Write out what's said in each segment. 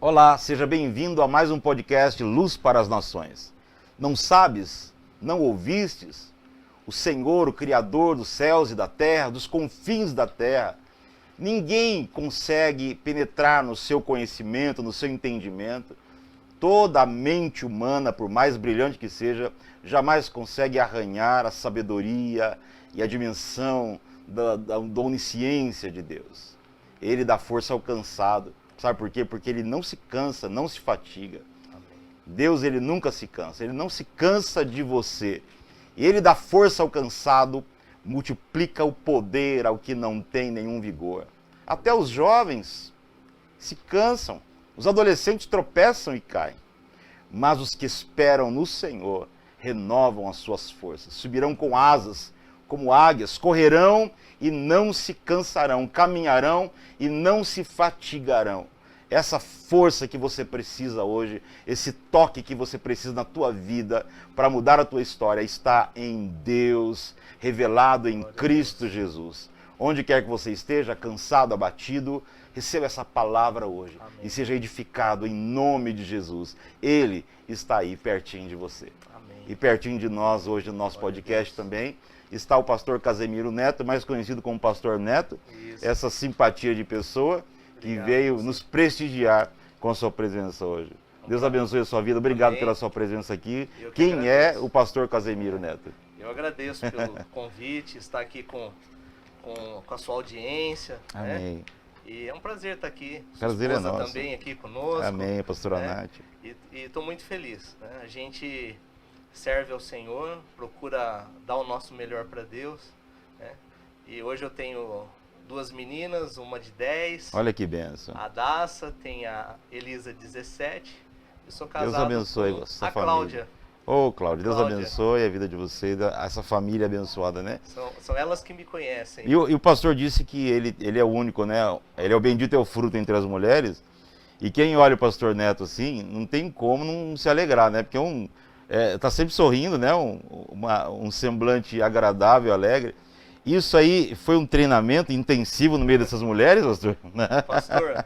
Olá, seja bem-vindo a mais um podcast Luz para as Nações. Não sabes, não ouvistes? O Senhor, o Criador dos céus e da terra, dos confins da terra, ninguém consegue penetrar no seu conhecimento, no seu entendimento. Toda a mente humana, por mais brilhante que seja, jamais consegue arranhar a sabedoria e a dimensão da onisciência de Deus. Ele dá força ao cansado. Sabe por quê? Porque ele não se cansa, não se fatiga. Amém. Deus, ele nunca se cansa, ele não se cansa de você. E ele dá força ao cansado, multiplica o poder ao que não tem nenhum vigor. Até os jovens se cansam, os adolescentes tropeçam e caem. Mas os que esperam no Senhor renovam as suas forças, subirão com asas como águias, correrão e não se cansarão, caminharão e não se fatigarão. Essa força que você precisa hoje, esse toque que você precisa na tua vida para mudar a tua história, está em Deus, revelado em Cristo Jesus. Onde quer que você esteja, cansado, abatido, receba essa palavra hoje. Amém. E seja edificado em nome de Jesus. Ele está aí pertinho de você. Amém. E pertinho de nós hoje no nosso podcast também está o pastor Casemiro Neto, mais conhecido como Pastor Neto. Isso. Essa simpatia de pessoa que veio nos prestigiar com a sua presença hoje. Deus abençoe a sua vida. Obrigado Amém. Pela sua presença aqui. Quem é o pastor Casemiro Neto? Eu agradeço pelo convite, estar aqui com a sua audiência. Amém. Né? E é um prazer estar aqui. Prazer é nosso. Também aqui conosco. Amém, pastora Nath. E estou muito feliz. Né? A gente serve ao Senhor, procura dar o nosso melhor para Deus. Né? E hoje eu tenho 2 meninas, uma de 10. Olha que bênção. A Daça, tem a Elisa, 17. Eu sou casado Deus abençoe com a família. Cláudia. Ô, Cláudia, Deus abençoe a vida de você, essa família abençoada, né? São elas que me conhecem. E o pastor disse que ele é o único, né? Ele é o bendito é o fruto entre as mulheres. E quem olha o pastor Neto assim, não tem como não se alegrar, né? Porque tá sempre sorrindo, né? Um semblante agradável, alegre. Isso aí foi um treinamento intensivo no meio dessas mulheres, pastor? Pastor,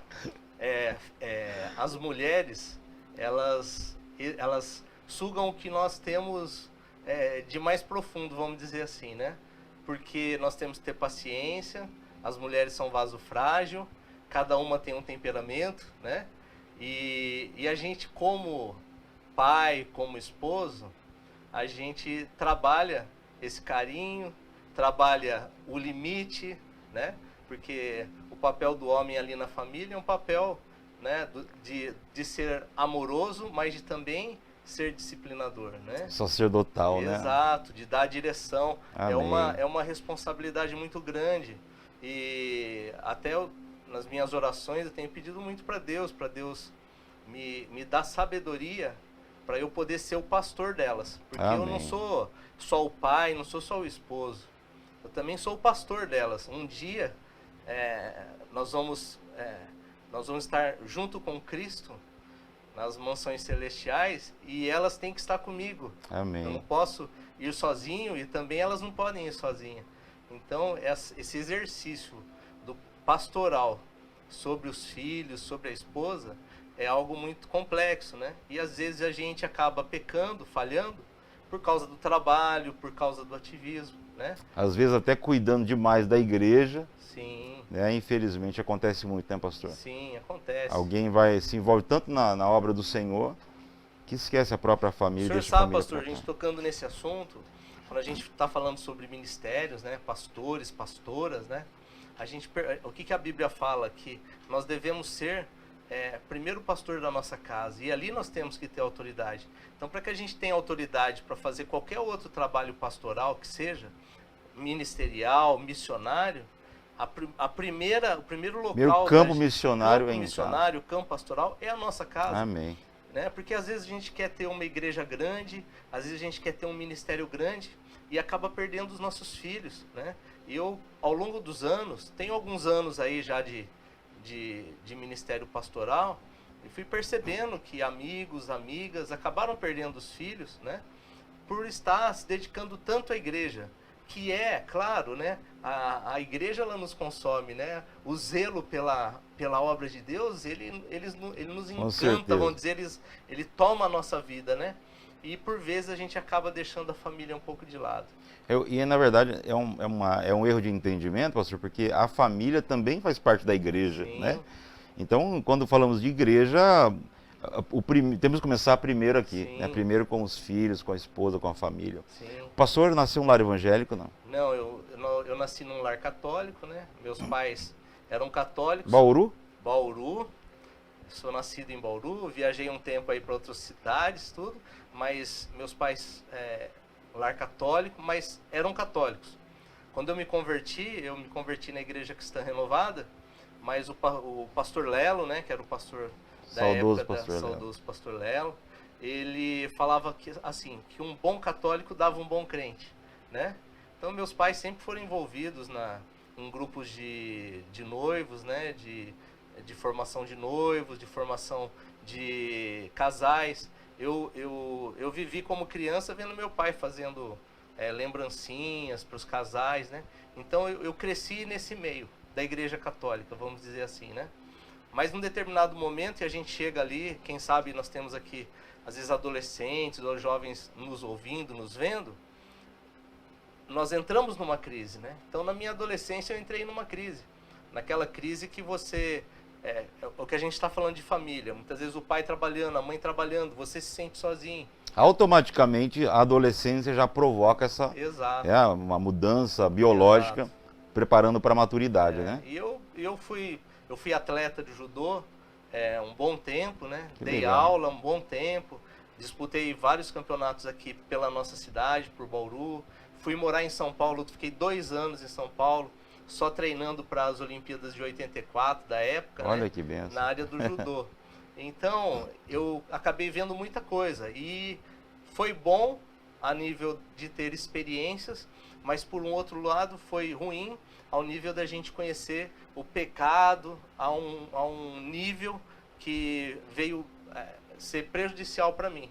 as mulheres, elas sugam o que nós temos de mais profundo, vamos dizer assim, né? Porque nós temos que ter paciência, as mulheres são vaso frágil, cada uma tem um temperamento, né? E a gente, como pai, como esposo, a gente trabalha esse carinho, trabalha o limite, né? Porque o papel do homem ali na família é um papel, né, de ser amoroso, mas de também ser disciplinador, né? Sacerdotal, né? Exato, de dar direção. Amém. É uma responsabilidade muito grande. E até nas minhas orações eu tenho pedido muito para Deus me dar sabedoria para eu poder ser o pastor delas. Porque Amém. Eu não sou só o pai, não sou só o esposo. Eu também sou o pastor delas. Um dia nós vamos estar junto com Cristo nas mansões celestiais e elas têm que estar comigo. Amém. Eu não posso ir sozinho e também elas não podem ir sozinhas. Então, esse exercício do pastoral sobre os filhos, sobre a esposa, é algo muito complexo, né? E às vezes a gente acaba pecando, falhando, por causa do trabalho, por causa do ativismo, né? Às vezes até cuidando demais da igreja. Sim. Né? Infelizmente acontece muito, né, pastor? Sim, acontece. Alguém se envolve tanto na obra do Senhor que esquece a própria família. O senhor sabe, pastor, a gente tocando nesse assunto, quando a gente está falando sobre ministérios, né, pastores, pastoras, né, o que a Bíblia fala? Que nós devemos ser primeiro pastor da nossa casa, e ali nós temos que ter autoridade. Então, para que a gente tenha autoridade para fazer qualquer outro trabalho pastoral, que seja ministerial, missionário, o primeiro local... Primeiro campo missionário em casa. O campo pastoral é a nossa casa. Amém. Né? Porque às vezes a gente quer ter uma igreja grande, às vezes a gente quer ter um ministério grande e acaba perdendo os nossos filhos, né? E eu, ao longo dos anos, tenho alguns anos aí já de ministério pastoral, e fui percebendo que amigos, amigas acabaram perdendo os filhos, né? Por estar se dedicando tanto à igreja, que é, claro, né? A igreja, ela nos consome, né? O zelo pela obra de Deus, ele nos encanta, vamos dizer, ele toma a nossa vida, né? E por vezes a gente acaba deixando a família um pouco de lado. E na verdade é um erro de entendimento, pastor, porque a família também faz parte da igreja, Sim. né? Então, quando falamos de igreja, temos que começar primeiro aqui, né? Primeiro com os filhos, com a esposa, com a família. Sim. O pastor nasceu em um lar evangélico, não? Não, eu nasci num lar católico, né? Meus pais eram católicos. Bauru? Bauru. Sou nascido em Bauru, viajei um tempo aí para outras cidades, tudo, mas meus pais, lar católico, mas eram católicos. Quando eu me converti na Igreja Cristã Renovada, mas o pastor Lelo, né, que era o pastor da época, saudoso pastor Lelo, ele falava que, assim, que um bom católico dava um bom crente, né? Então meus pais sempre foram envolvidos em grupos de noivos, né, de formação de noivos, de formação de casais. Eu vivi como criança vendo meu pai fazendo lembrancinhas para os casais, né? Então eu cresci nesse meio da igreja católica, vamos dizer assim, né? Mas num determinado momento, e a gente chega ali, quem sabe nós temos aqui, às vezes adolescentes ou jovens nos ouvindo, nos vendo, nós entramos numa crise, né? Então na minha adolescência eu entrei numa crise. Naquela crise que você... o que a gente está falando de família. Muitas vezes o pai trabalhando, a mãe trabalhando, você se sente sozinho. Automaticamente a adolescência já provoca uma mudança biológica, preparando para a maturidade, né? E eu fui atleta de judô um bom tempo, né? Dei legal. aula um bom tempo, disputei vários campeonatos aqui pela nossa cidade, por Bauru. Fui morar em São Paulo, fiquei 2 anos em São Paulo, só treinando para as Olimpíadas de 84 da época. Olha, né? Que benção. Na área do judô. Então, eu acabei vendo muita coisa e foi bom a nível de ter experiências, mas por um outro lado foi ruim ao nível da gente conhecer o pecado a um nível que veio ser prejudicial para mim.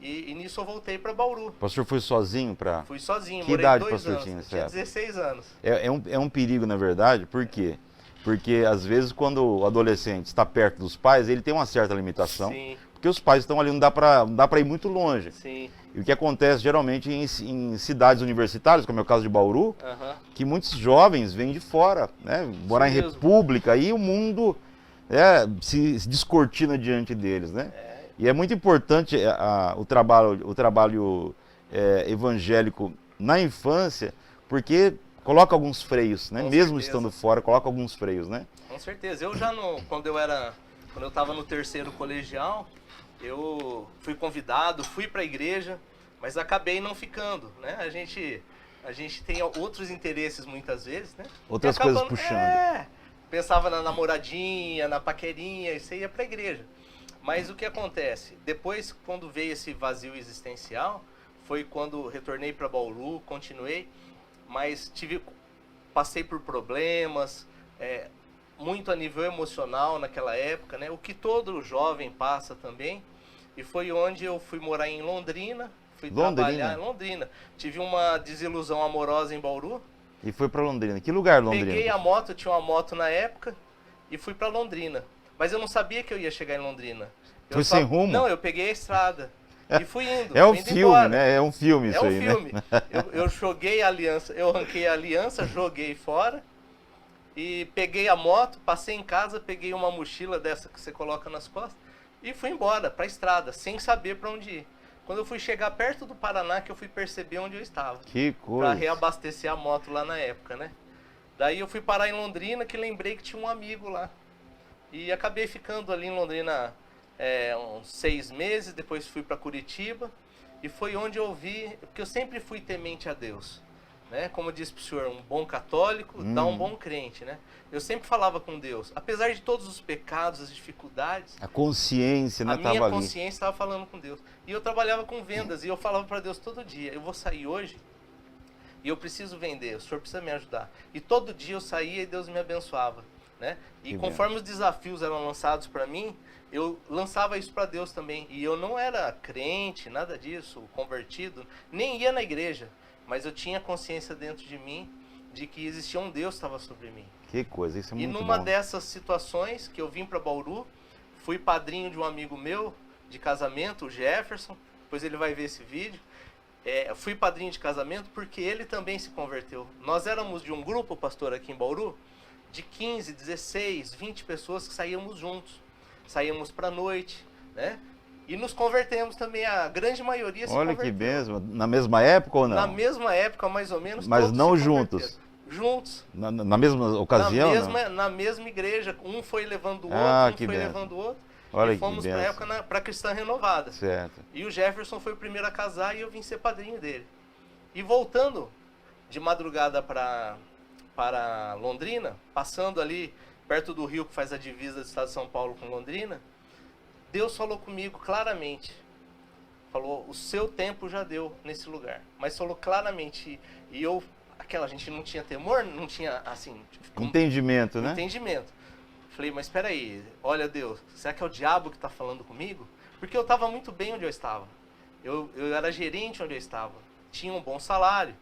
E nisso eu voltei para Bauru. O pastor foi sozinho para... Fui sozinho, Que morei idade 2 pastor anos. tinha, Tinha 16 anos. É um perigo, na verdade, por quê? Porque, às vezes, quando o adolescente está perto dos pais, ele tem uma certa limitação. Sim. Porque os pais estão ali, não dá para ir muito longe. Sim. E o que acontece, geralmente, em cidades universitárias, como é o caso de Bauru, que muitos jovens vêm de fora, né? Morar em república, e o mundo se descortina diante deles, né? E é muito importante o trabalho evangélico na infância, porque coloca alguns freios, né? Mesmo estando fora, coloca alguns freios, né? Com certeza. Eu já quando eu estava no 3º colegial, eu fui convidado, fui para a igreja, mas acabei não ficando, né? A gente tem outros interesses muitas vezes, né? Outras coisas puxando. Pensava na namoradinha, na paquerinha, e você ia para a igreja. Mas o que acontece? Depois, quando veio esse vazio existencial, foi quando retornei para Bauru, continuei, mas passei por problemas, muito a nível emocional naquela época, né? O que todo jovem passa também. E foi onde eu fui morar em Londrina, trabalhar em Londrina. Tive uma desilusão amorosa em Bauru. E foi para Londrina. Que lugar Londrina? Peguei a moto, tinha uma moto na época, e fui para Londrina. Mas eu não sabia que eu ia chegar em Londrina. Foi sem rumo? Não, eu peguei a estrada e fui indo. É um filme, embora. né? É um filme isso aí, filme. Né? Eu joguei a aliança, eu arranquei a aliança, joguei fora e peguei a moto, passei em casa, peguei uma mochila dessa que você coloca nas costas e fui embora para a estrada, sem saber para onde ir. Quando eu fui chegar perto do Paraná, que eu fui perceber onde eu estava. Que coisa. Para reabastecer a moto lá na época, né? Daí eu fui parar em Londrina, que lembrei que tinha um amigo lá. E acabei ficando ali em Londrina uns 6 meses, depois fui para Curitiba. E foi onde eu vi, porque eu sempre fui temente a Deus. Né? Como disse para o senhor, um bom católico dá um bom crente, né? Eu sempre falava com Deus, apesar de todos os pecados, as dificuldades, a consciência, né, a minha consciência estava falando com Deus. E eu trabalhava com vendas e eu falava para Deus todo dia, eu vou sair hoje e eu preciso vender, o senhor precisa me ajudar. E todo dia eu saía e Deus me abençoava, né? E conforme os desafios eram lançados para mim, eu lançava isso para Deus também. E eu não era crente, nada disso, convertido, nem ia na igreja. mas eu tinha consciência dentro de mim de que existia um Deus que estava sobre mim. Que coisa, isso é muito bom. E numa dessas situações que eu vim para Bauru, fui padrinho de um amigo meu de casamento, o Jefferson, depois ele vai ver esse vídeo. Fui padrinho de casamento porque ele também se converteu. Nós éramos de um grupo, pastor, aqui em Bauru, de 15, 16, 20 pessoas que saíamos juntos. Saíamos para a noite, né? E nos convertemos também, a grande maioria se converteu. Olha que mesmo, na mesma época ou não? Na mesma época, mais ou menos, mas todos não se juntos? Juntos. Na mesma ocasião? Na mesma igreja, um foi levando o outro, que foi benção. levando o outro. Olha e fomos que para a época para Cristã Renovada. Certo. E o Jefferson foi o primeiro a casar e eu vim ser padrinho dele. E voltando de madrugada para Londrina, passando ali perto do rio que faz a divisa do estado de São Paulo com Londrina, Deus falou comigo claramente. Falou, o seu tempo já deu nesse lugar. Mas falou claramente. E eu, a gente não tinha temor, não tinha, assim... Entendimento, né? Entendimento. Falei, mas espera aí, olha Deus, será que é o diabo que está falando comigo? Porque eu estava muito bem onde eu estava. Eu era gerente onde eu estava. Tinha um bom salário,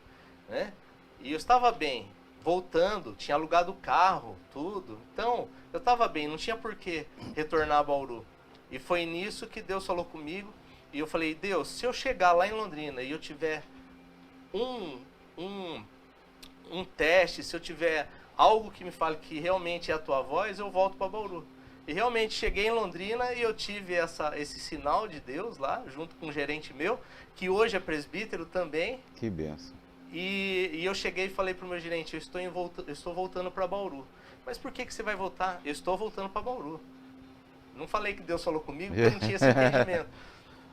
né? E eu estava bem. Voltando, tinha alugado o carro, tudo. Então, eu estava bem, não tinha por que retornar a Bauru. E foi nisso que Deus falou comigo. E eu falei, Deus, se eu chegar lá em Londrina e eu tiver um teste, se eu tiver algo que me fale que realmente é a tua voz, eu volto para Bauru. E realmente cheguei em Londrina e eu tive esse sinal de Deus lá, junto com um gerente meu, que hoje é presbítero também. Que benção. E eu cheguei e falei para o meu gerente, eu estou voltando para Bauru. Mas por que você vai voltar? Eu estou voltando para Bauru. Não falei que Deus falou comigo, porque eu não tinha esse entendimento.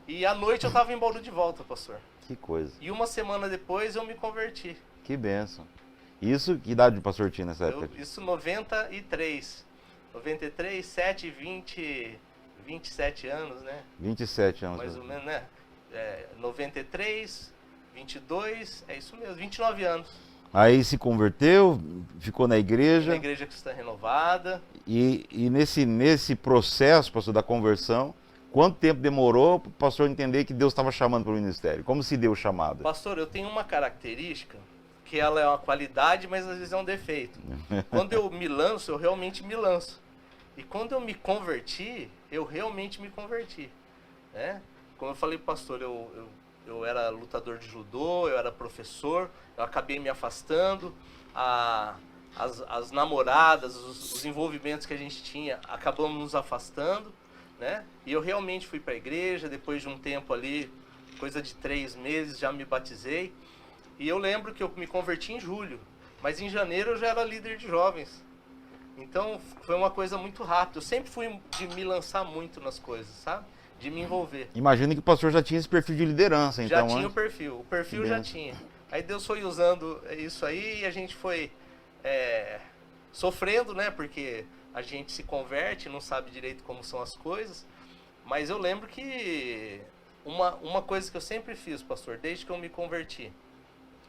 E à noite eu estava em Bauru de volta, pastor. Que coisa. E uma semana depois eu me converti. Que benção. Isso, que idade o pastor tinha nessa época? Isso 93. 93, 7, 20, 27 anos, né? 27 anos. Mais ou menos, né? 93, 22, é isso mesmo, 29 anos. Aí se converteu, ficou na igreja. Na igreja Cristã Renovada. E nesse processo, pastor, da conversão, quanto tempo demorou para o pastor entender que Deus estava chamando para o ministério? Como se deu o chamado? Pastor, eu tenho uma característica que ela é uma qualidade, mas às vezes é um defeito. Quando eu me lanço, eu realmente me lanço. E quando eu me converti, eu realmente me converti. Né? Como eu falei, pastor, eu era lutador de judô, eu era professor, eu acabei me afastando, as namoradas, os envolvimentos que a gente tinha, acabamos nos afastando, né? E eu realmente fui para a igreja, depois de um tempo ali, coisa de 3 meses, já me batizei. E eu lembro que eu me converti em julho, mas em janeiro eu já era líder de jovens. Então foi uma coisa muito rápida. Eu sempre fui de me lançar muito nas coisas, sabe? De me envolver. Imagino que o pastor já tinha esse perfil de liderança, então. Já tinha o perfil já tinha. Aí Deus foi usando isso aí e a gente foi sofrendo, né? Porque a gente se converte, não sabe direito como são as coisas. Mas eu lembro que uma coisa que eu sempre fiz, pastor, desde que eu me converti,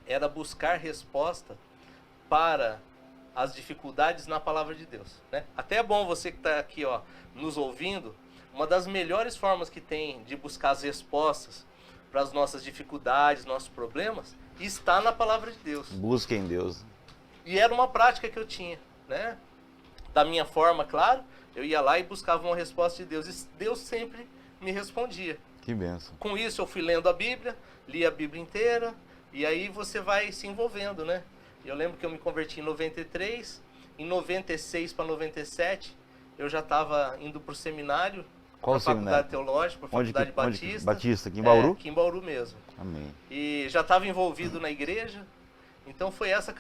era buscar resposta para as dificuldades na palavra de Deus, né? Até é bom você que está aqui, ó, nos ouvindo, uma das melhores formas que tem de buscar as respostas para as nossas dificuldades, nossos problemas, está na palavra de Deus. Busca em Deus. E era uma prática que eu tinha, né? Da minha forma, claro, eu ia lá e buscava uma resposta de Deus. E Deus sempre me respondia. Que benção. Com isso eu fui lendo a Bíblia, li a Bíblia inteira, e aí você vai se envolvendo, né? Eu lembro que eu me converti em 93, em 96 para 97, eu já estava indo para o seminário, para a faculdade teológica, para a faculdade Batista. Batista, aqui em Bauru? Aqui em Bauru mesmo. Amém. E já estava envolvido na igreja, então foi essa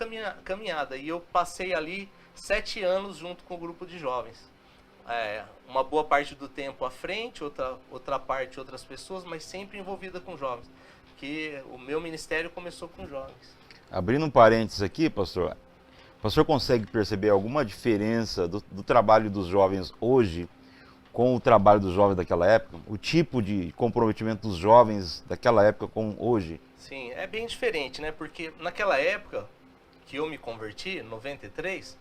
caminhada. E eu passei ali 7 anos junto com o grupo de jovens. Uma boa parte do tempo à frente, outra parte outras pessoas, mas sempre envolvida com jovens. Que o meu ministério começou com jovens. Abrindo um parênteses aqui, pastor, o pastor consegue perceber alguma diferença do trabalho dos jovens hoje com o trabalho dos jovens daquela época? O tipo de comprometimento dos jovens daquela época com hoje? Sim, é bem diferente, né? Porque naquela época que eu me converti, em 93,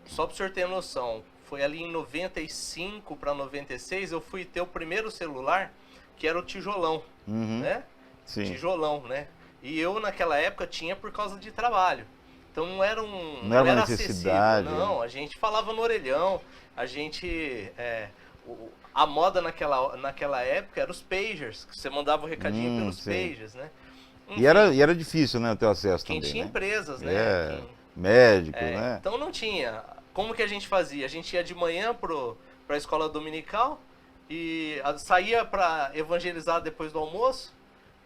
só para o senhor ter noção, foi ali em 95 para 96, eu fui ter o primeiro celular, que era o tijolão, né? Sim. Tijolão, né? E eu, naquela época, tinha por causa de trabalho. Então não era Não era uma era necessidade. acessível. Não, a gente falava no orelhão, a gente... a moda naquela época era os pagers, que você mandava o recadinho pelos sim. pagers, né? Enfim, E era difícil, né, ter acesso quem também, tinha né? empresas, né? Médico, né? Então não tinha. Como que a gente fazia? A gente ia de manhã para a escola dominical e saía para evangelizar depois do almoço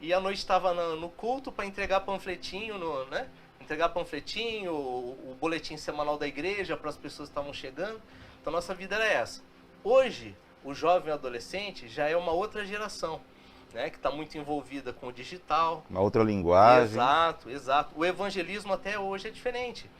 e à noite estava no culto para entregar panfletinho, né? Entregar panfletinho, o boletim semanal da igreja para as pessoas que estavam chegando. Então nossa vida era essa. Hoje, o jovem adolescente já é uma outra geração, né? Que está muito envolvida com o digital. Uma outra linguagem. Exato, exato. O evangelismo até hoje é diferente.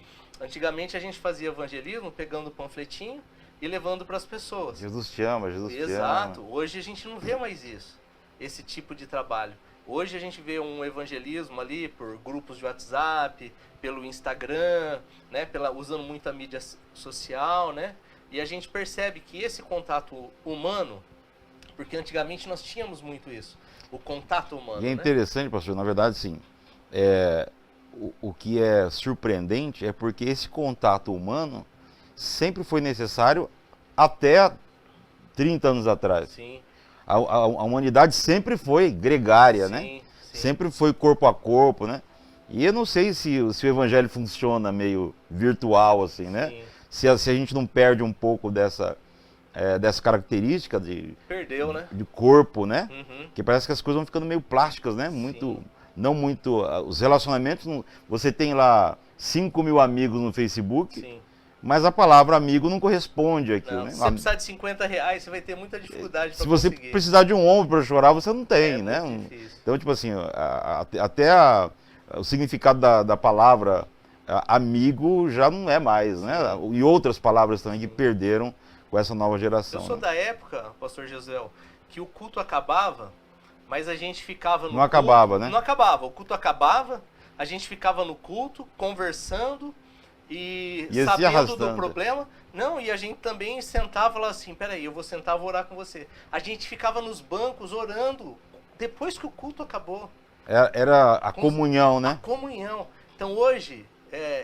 Antigamente a gente fazia evangelismo pegando o panfletinho e levando para as pessoas. Jesus te ama, Jesus te ama. Exato. Hoje a gente não vê mais isso, esse tipo de trabalho. Hoje a gente vê um evangelismo ali por grupos de WhatsApp, pelo Instagram, né, usando muita mídia social, né? E a gente percebe que esse contato humano, porque antigamente nós tínhamos muito isso, o contato humano. E é né? interessante, pastor, na verdade, sim. O que é surpreendente é porque esse contato humano sempre foi necessário até 30 anos atrás. Sim. A humanidade sempre foi gregária, né? Sim. Sempre foi corpo a corpo, né? E eu não sei se o evangelho funciona meio virtual, assim, né? Sim. Se a gente não perde um pouco dessa característica Perdeu, né? de corpo, né? Uhum. Que parece que as coisas vão ficando meio plásticas, né? Não muito... Os relacionamentos, você tem lá 5 mil amigos no Facebook, Sim. mas a palavra amigo não corresponde àquilo, Não, né? se você precisar de R$50, você vai ter muita dificuldade para Se você conseguir. precisar de um ombro para chorar, você não tem, né? Muito difícil. Então, tipo assim, o significado da palavra amigo já não é mais, né? E outras palavras também que perderam com essa nova geração. Eu sou né? da época, pastor Josué, que o culto acabava, mas a gente ficava no Não culto. acabava, né? Não acabava. O culto acabava, a gente ficava no culto, conversando e Ia se sabendo do arrastando. problema. Não, e a gente também sentava lá assim, peraí, eu vou sentar, vou orar com você. A gente ficava nos bancos orando depois que o culto acabou. Era a comunhão, né? A comunhão. Então hoje,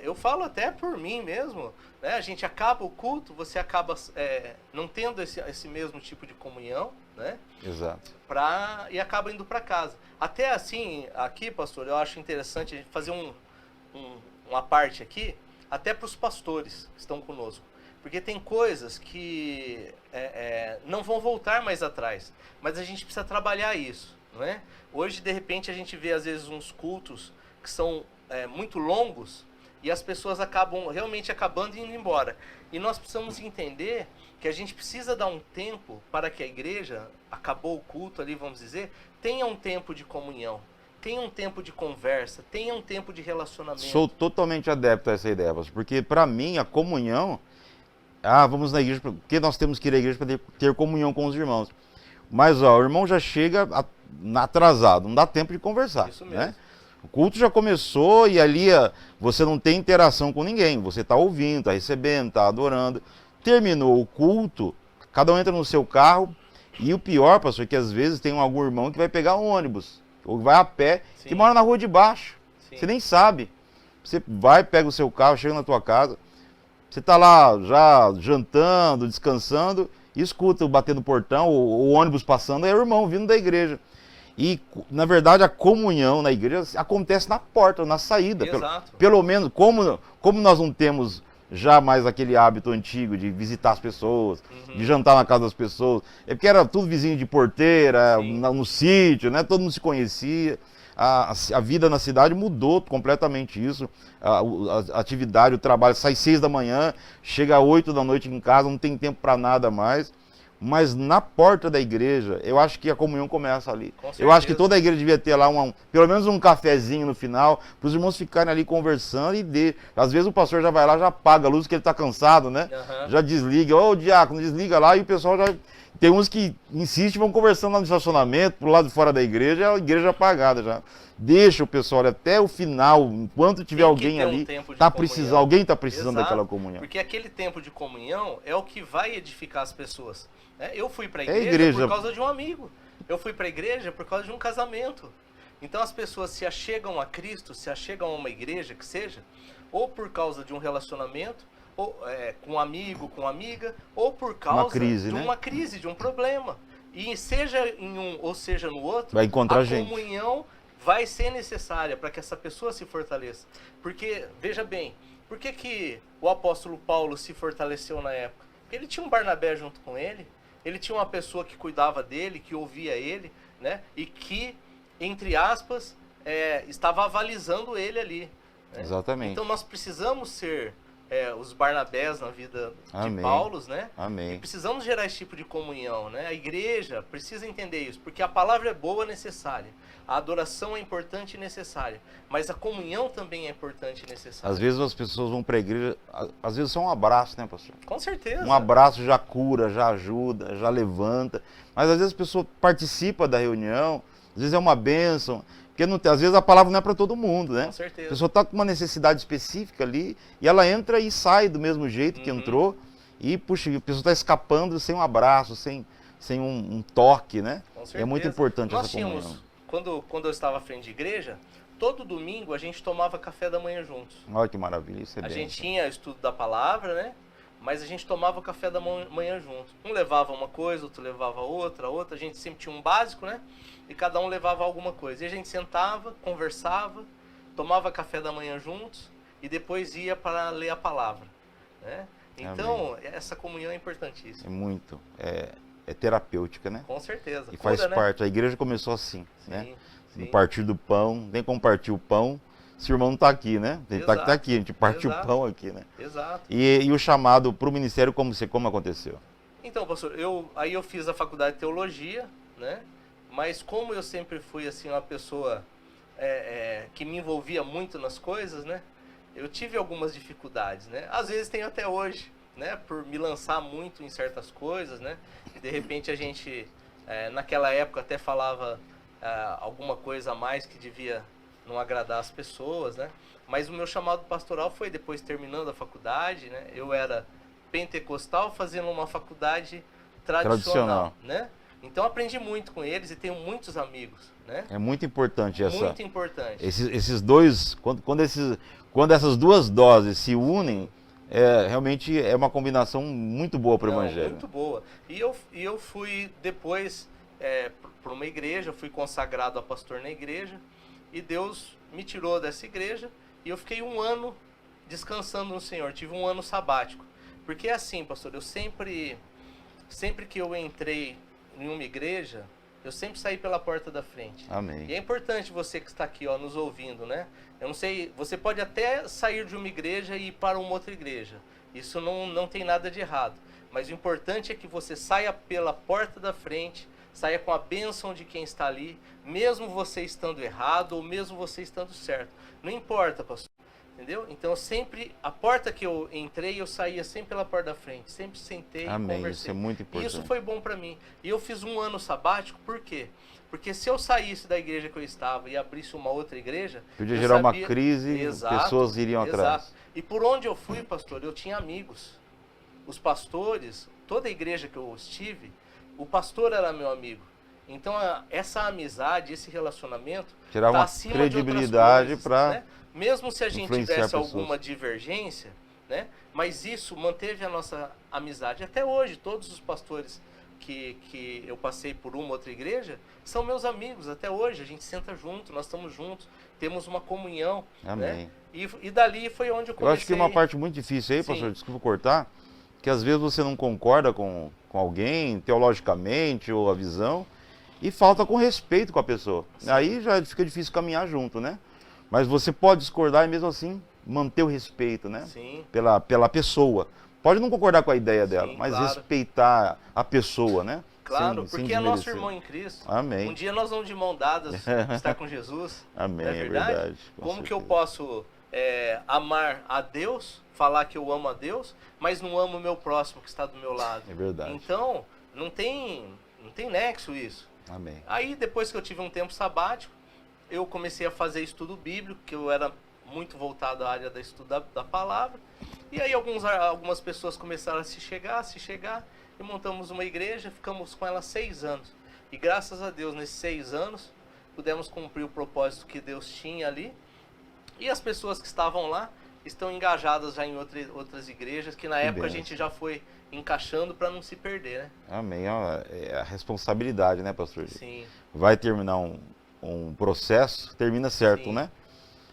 eu falo até por mim mesmo, né? A gente acaba o culto, você acaba não tendo esse mesmo tipo de comunhão, né? Exato. E acaba indo para casa. Até assim, aqui, pastor, eu acho interessante a gente fazer uma parte aqui, até para os pastores que estão conosco. Porque tem coisas que não vão voltar mais atrás, mas a gente precisa trabalhar isso, não é? Hoje, de repente, a gente vê às vezes uns cultos que são muito longos e as pessoas acabam realmente acabando e indo embora. E nós precisamos entender que a gente precisa dar um tempo para que a igreja, acabou o culto ali, vamos dizer, tenha um tempo de comunhão, tenha um tempo de conversa, tenha um tempo de relacionamento. Sou totalmente adepto a essa ideia, pastor, porque para mim a comunhão, vamos na igreja, porque nós temos que ir à igreja para ter comunhão com os irmãos. Mas o irmão já chega atrasado, não dá tempo de conversar. Isso mesmo. Né? O culto já começou e ali você não tem interação com ninguém. Você está ouvindo, está recebendo, está adorando. Terminou o culto, cada um entra no seu carro. E o pior, pastor, é que às vezes tem algum irmão que vai pegar um ônibus ou vai a pé, Sim. que mora na rua de baixo. Sim. Você nem sabe. Você vai, pega o seu carro, chega na tua casa. Você está lá já jantando, descansando, e escuta o bater no portão, o ônibus passando, é o irmão vindo da igreja. E, na verdade, a comunhão na igreja acontece na porta, na saída. Exato. Pelo menos, como nós não temos já mais aquele hábito antigo de visitar as pessoas, de jantar na casa das pessoas, é porque era tudo vizinho de porteira, no sítio, né? Todo mundo se conhecia. A vida na cidade mudou completamente isso. A atividade, o trabalho, sai 6 da manhã, chega 8 da noite em casa, não tem tempo para nada mais. Mas na porta da igreja, eu acho que a comunhão começa ali. Eu acho que toda a igreja devia ter lá pelo menos um cafezinho no final, para os irmãos ficarem ali conversando às vezes o pastor já vai lá, já apaga a luz, porque ele está cansado, né? Já desliga, ô diácono, desliga lá, e o pessoal já... Tem uns que insistem, vão conversando lá no estacionamento, pro lado de fora da igreja, é a igreja apagada já. Deixa o pessoal até o final, enquanto tiver alguém ali, alguém está precisando daquela comunhão. Porque aquele tempo de comunhão é o que vai edificar as pessoas. Eu fui para a igreja por causa de um amigo. Eu fui para a igreja por causa de um casamento. Então as pessoas se achegam a Cristo, se achegam a uma igreja que seja, ou por causa de um relacionamento, ou com um amigo, com uma amiga, ou por causa de uma crise, de um problema. E seja em um ou seja no outro, vai encontrar a gente. comunhão vai ser necessária para que essa pessoa se fortaleça. Porque, veja bem, por que o apóstolo Paulo se fortaleceu na época? Porque ele tinha um Barnabé junto com ele, ele tinha uma pessoa que cuidava dele, que ouvia ele, né? E que, entre aspas, estava avalizando ele ali. Né? Exatamente. Então nós precisamos ser os Barnabés na vida Amém. de Paulos, né? Amém. E precisamos gerar esse tipo de comunhão, né? A igreja precisa entender isso, porque a palavra é boa, necessária. A adoração é importante e necessária, mas a comunhão também é importante e necessária. Às vezes as pessoas vão para a igreja, às vezes só um abraço, né, pastor? Com certeza. Um abraço já cura, já ajuda, já levanta. Mas às vezes a pessoa participa da reunião, às vezes é uma bênção. Porque às vezes a palavra não é para todo mundo, né? Com certeza. A pessoa está com uma necessidade específica ali e ela entra e sai do mesmo jeito que entrou. E, puxa, a pessoa está escapando sem um abraço, sem um toque, né? Com certeza. É muito importante Nós essa comunhão. tínhamos, quando eu estava à frente de igreja, todo domingo a gente tomava café da manhã juntos. Olha que maravilha, isso é A bem. gente tinha estudo da palavra, né? Mas a gente tomava café da manhã junto. Um levava uma coisa, outro levava outra. A gente sempre tinha um básico, né? E cada um levava alguma coisa. E a gente sentava, conversava, tomava café da manhã juntos e depois ia para ler a palavra, né? Então, essa comunhão é importantíssima. É muito. É terapêutica, né? Com certeza. E cura, faz né? parte. A igreja começou assim, Sim, né? sim. No partir do pão. Nem como partir o pão se o irmão não está aqui, né? Ele está aqui, a gente parte o pão aqui, né? Exato. E o chamado para o ministério, como aconteceu? Então, pastor, aí eu fiz a faculdade de teologia, né? Mas como eu sempre fui assim uma pessoa que me envolvia muito nas coisas, né? Eu tive algumas dificuldades, né? Às vezes tenho até hoje, né? Por me lançar muito em certas coisas, né? E de repente a gente, naquela época até falava alguma coisa a mais que devia não agradar as pessoas, né? Mas o meu chamado pastoral foi depois terminando a faculdade, né? Eu era pentecostal fazendo uma faculdade tradicional, né? Então aprendi muito com eles e tenho muitos amigos, né? É muito importante essa. Muito importante. Esses dois, quando essas duas doses se unem, realmente é uma combinação muito boa para o evangelho. Muito boa. E eu fui depois para uma igreja, fui consagrado a pastor na igreja e Deus me tirou dessa igreja e eu fiquei um ano descansando no Senhor. Tive um ano sabático. Porque é assim, pastor, eu sempre que eu entrei em uma igreja, eu sempre saí pela porta da frente. Amém. E é importante você que está aqui, ó, nos ouvindo, né? Eu não sei, você pode até sair de uma igreja e ir para uma outra igreja. Isso não tem nada de errado. Mas o importante é que você saia pela porta da frente, saia com a bênção de quem está ali, mesmo você estando errado ou mesmo você estando certo. Não importa, pastor. Entendeu? Então, a porta que eu entrei, eu saía sempre pela porta da frente. Sempre sentei e conversei. Isso é muito importante. Isso foi bom para mim. E eu fiz um ano sabático, por quê? Porque se eu saísse da igreja que eu estava e abrisse uma outra igreja... Podia gerar uma crise, pessoas iriam atrás. E por onde eu fui, pastor, eu tinha amigos. Os pastores, toda a igreja que eu estive, o pastor era meu amigo. Então, essa amizade, esse relacionamento... Gerar uma credibilidade para... Né? Mesmo se a gente tivesse alguma divergência, né? Mas isso manteve a nossa amizade. Até hoje, todos os pastores que eu passei por uma outra igreja são meus amigos. Até hoje, a gente senta junto, nós estamos juntos, temos uma comunhão. Amém. Né? E dali foi onde eu comecei. Eu acho que uma parte muito difícil aí, pastor, desculpa cortar, que às vezes você não concorda com alguém, teologicamente, ou a visão, e falta com respeito com a pessoa. Sim. Aí já fica difícil caminhar junto, né? Mas você pode discordar e mesmo assim manter o respeito, né? Sim. Pela pessoa. Pode não concordar com a ideia dela, sim, mas claro. Respeitar a pessoa, né? Claro, porque é nosso irmão em Cristo. Amém. Um dia nós vamos de mão dadas estar com Jesus. Amém, não é verdade? Como que eu posso amar a Deus, falar que eu amo a Deus, mas não amo o meu próximo que está do meu lado? É verdade. Então, não tem nexo isso. Amém. Aí, depois que eu tive um tempo sabático, eu comecei a fazer estudo bíblico, que eu era muito voltado à área da estudo da palavra. E aí algumas pessoas começaram a se chegar, e montamos uma igreja, ficamos com ela 6 anos. E graças a Deus, nesses 6 anos, pudemos cumprir o propósito que Deus tinha ali. E as pessoas que estavam lá estão engajadas já em outras igrejas, que na época a gente já foi encaixando para não se perder, né? Amém. É a responsabilidade, né, pastor? Sim. Vai terminar um processo, termina certo, Sim. né?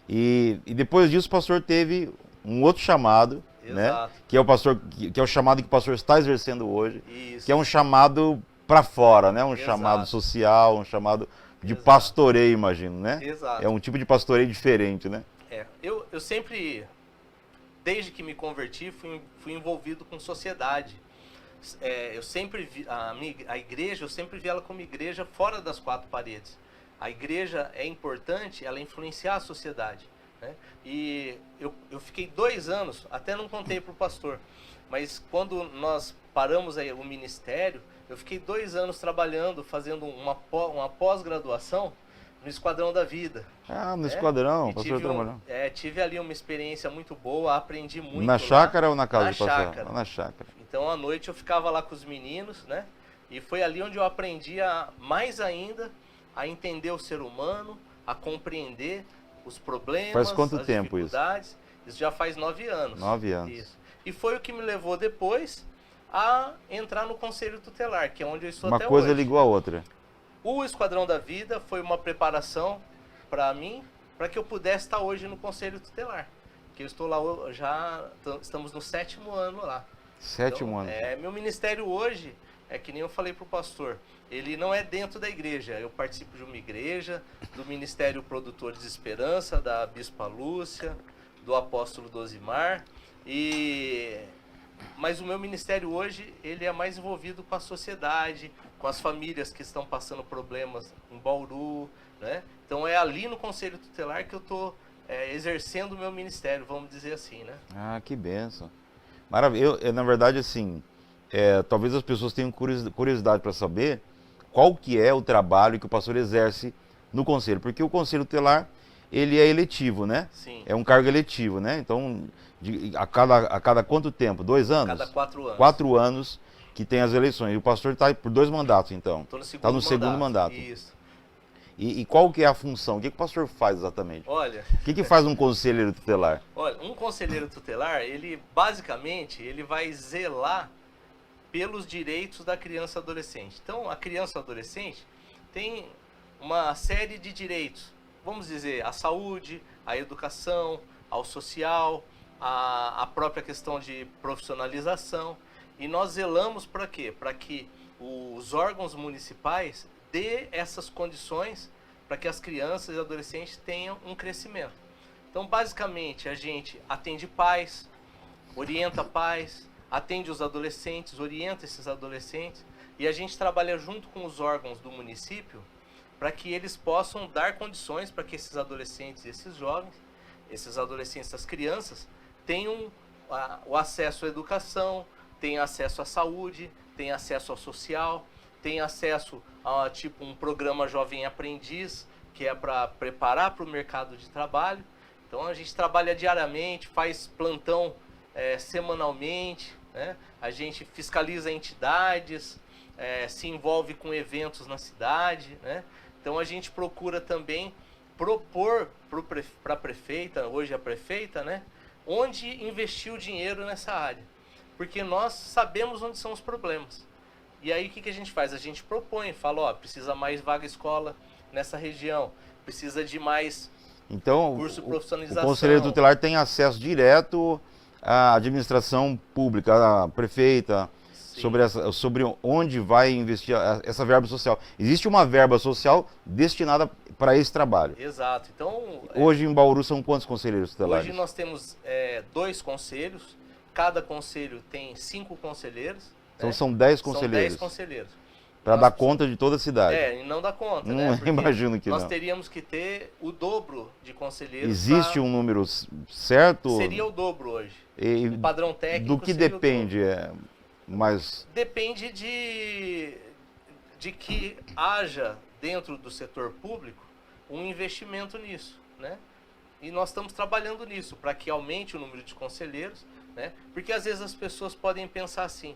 E depois disso o pastor teve um outro chamado, Exato. né? Que é o pastor, que é o chamado que o pastor está exercendo hoje, Isso. que é um chamado para fora, né? Um Exato. chamado social, um chamado de Exato. pastoreio, imagino, né? Exato. É um tipo de pastoreio diferente, né? Eu sempre, desde que me converti, fui envolvido com sociedade. Eu sempre vi a igreja, eu sempre vi ela como igreja fora das quatro paredes. A igreja é importante, ela influenciar a sociedade, né? E eu fiquei 2 anos, até não contei para o pastor, mas quando nós paramos aí o ministério, eu fiquei 2 anos trabalhando, fazendo uma pós-graduação no Esquadrão da Vida. Ah, no esquadrão, E o pastor trabalhando. tive ali uma experiência muito boa, aprendi muito Na lá. chácara ou na casa Na do pastor? chácara. Na chácara. Então à noite eu ficava lá com os meninos, né? E foi ali onde eu aprendi mais ainda a entender o ser humano, a compreender os problemas, Faz quanto as tempo isso? dificuldades. Isso já faz 9 anos. 9 anos. Isso. E foi o que me levou depois a entrar no Conselho Tutelar, que é onde eu estou Uma até coisa hoje. ligou a outra. O Esquadrão da Vida foi uma preparação para mim, para que eu pudesse estar hoje no Conselho Tutelar. Que eu estou lá estamos no 7º ano lá. 7 anos. Meu ministério hoje, é que nem eu falei para o pastor, ele não é dentro da igreja. Eu participo de uma igreja, do Ministério Produtores de Esperança, da Bispa Lúcia, do Apóstolo Dosimar, mas o meu ministério hoje, ele é mais envolvido com a sociedade, com as famílias que estão passando problemas em Bauru, né? Então é ali no Conselho Tutelar que eu estou exercendo o meu ministério, vamos dizer assim, né? Ah, que bênção. Maravilha. Na verdade, assim, talvez as pessoas tenham curiosidade para saber qual que é o trabalho que o pastor exerce no conselho, porque o Conselho Tutelar, ele é eletivo, né? Sim. É um cargo eletivo, né? Então, a cada quanto tempo? 2 anos? Cada 4 anos. 4 anos que tem as eleições. E o pastor está por 2 mandatos, então. Estou no segundo Está no segundo mandato. Isso. E qual que é a função? O que o pastor faz exatamente? Olha... O que faz um conselheiro tutelar? Olha, um conselheiro tutelar, ele basicamente vai zelar pelos direitos da criança e adolescente. Então, a criança e adolescente tem uma série de direitos. Vamos dizer, a saúde, a educação, ao social, a própria questão de profissionalização. E nós zelamos para quê? Para que os órgãos municipais dê essas condições para que as crianças e adolescentes tenham um crescimento. Então, basicamente, a gente atende pais, orienta pais, atende os adolescentes, orienta esses adolescentes, e a gente trabalha junto com os órgãos do município para que eles possam dar condições para que esses adolescentes e esses jovens, esses adolescentes, essas crianças, tenham o acesso à educação, tenham acesso à saúde, tenham acesso ao social, tenham acesso a tipo um programa Jovem Aprendiz, que é para preparar para o mercado de trabalho. Então a gente trabalha diariamente, faz plantão semanalmente, né? A gente fiscaliza entidades, se envolve com eventos na cidade, né? Então a gente procura também propor para a prefeita, hoje a prefeita, né? Onde investir o dinheiro nessa área. Porque nós sabemos onde são os problemas. E aí o que a gente faz? A gente propõe, fala, ó, precisa mais vaga escola nessa região, precisa de mais curso de profissionalização. O conselheiro tutelar tem acesso direto à administração pública, à prefeita, sobre onde vai investir essa verba social. Existe uma verba social destinada para esse trabalho. Exato. Então, hoje em Bauru são quantos conselheiros tutelares? Hoje nós temos 2 conselhos, cada conselho tem 5 conselheiros. Então são 10 conselheiros. São 10 conselheiros. Para dar conta de toda a cidade. E não dá conta, não, né? Porque imagino que nós não. teríamos que ter o dobro de conselheiros. Existe um número certo? Seria o dobro hoje. O padrão técnico do que depende? Depende de que haja dentro do setor público um investimento nisso, né? E nós estamos trabalhando nisso, para que aumente o número de conselheiros, né? Porque às vezes as pessoas podem pensar assim,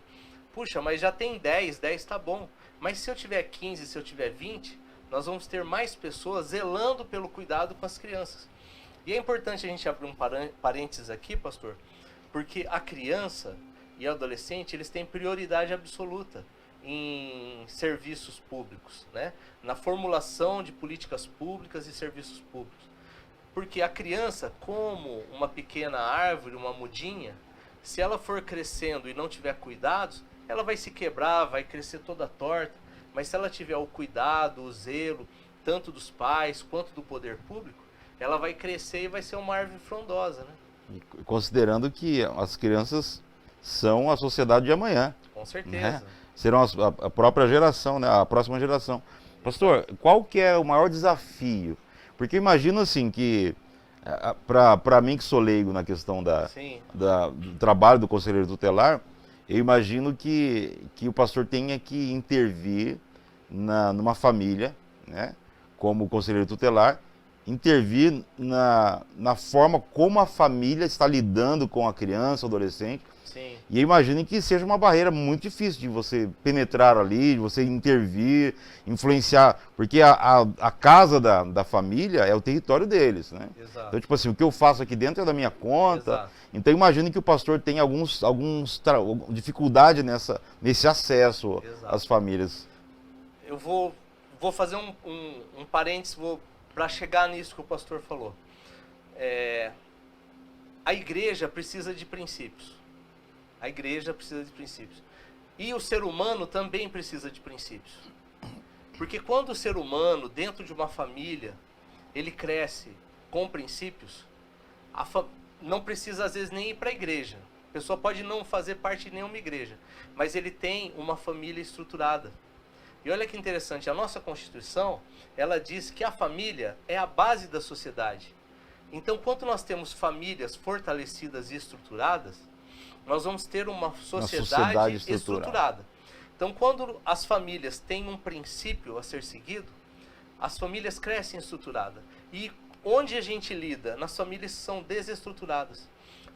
puxa, mas já tem 10 tá bom. Mas se eu tiver 15, se eu tiver 20, nós vamos ter mais pessoas zelando pelo cuidado com as crianças. E é importante a gente abrir um parênteses aqui, pastor, porque a criança e o adolescente, eles têm prioridade absoluta em serviços públicos, né? Na formulação de políticas públicas e serviços públicos. Porque a criança, como uma pequena árvore, uma mudinha, se ela for crescendo e não tiver cuidados, ela vai se quebrar, vai crescer toda torta. Mas se ela tiver o cuidado, o zelo, tanto dos pais quanto do poder público, ela vai crescer e vai ser uma árvore frondosa, né? E considerando que as crianças são a sociedade de amanhã. Com certeza. Né? Serão a própria geração, né? A próxima geração. Pastor, qual que é o maior desafio? Porque imagino assim que, para mim que sou leigo na questão do trabalho do conselheiro tutelar, eu imagino que o pastor tenha que intervir numa família, né? Como conselheiro tutelar, intervir na forma como a família está lidando com a criança, o adolescente. Sim. E eu imagino que seja uma barreira muito difícil de você penetrar ali, de você intervir, influenciar, porque a casa da família é o território deles, né? Exato. Então, tipo assim, o que eu faço aqui dentro é da minha conta. Exato. Então, imagino que o pastor tem alguns dificuldade nesse acesso às famílias. Eu vou fazer um parênteses para chegar nisso que o pastor falou. A igreja precisa de princípios. A igreja precisa de princípios. E o ser humano também precisa de princípios. Porque quando o ser humano, dentro de uma família, ele cresce com princípios, não precisa às vezes nem ir para a igreja. A pessoa pode não fazer parte de nenhuma igreja, mas ele tem uma família estruturada. E olha que interessante, a nossa Constituição, ela diz que a família é a base da sociedade. Então, quando nós temos famílias fortalecidas e estruturadas, nós vamos ter uma sociedade estruturada. Então, quando as famílias têm um princípio a ser seguido, as famílias crescem estruturadas. E onde a gente lida? Nas famílias que são desestruturadas,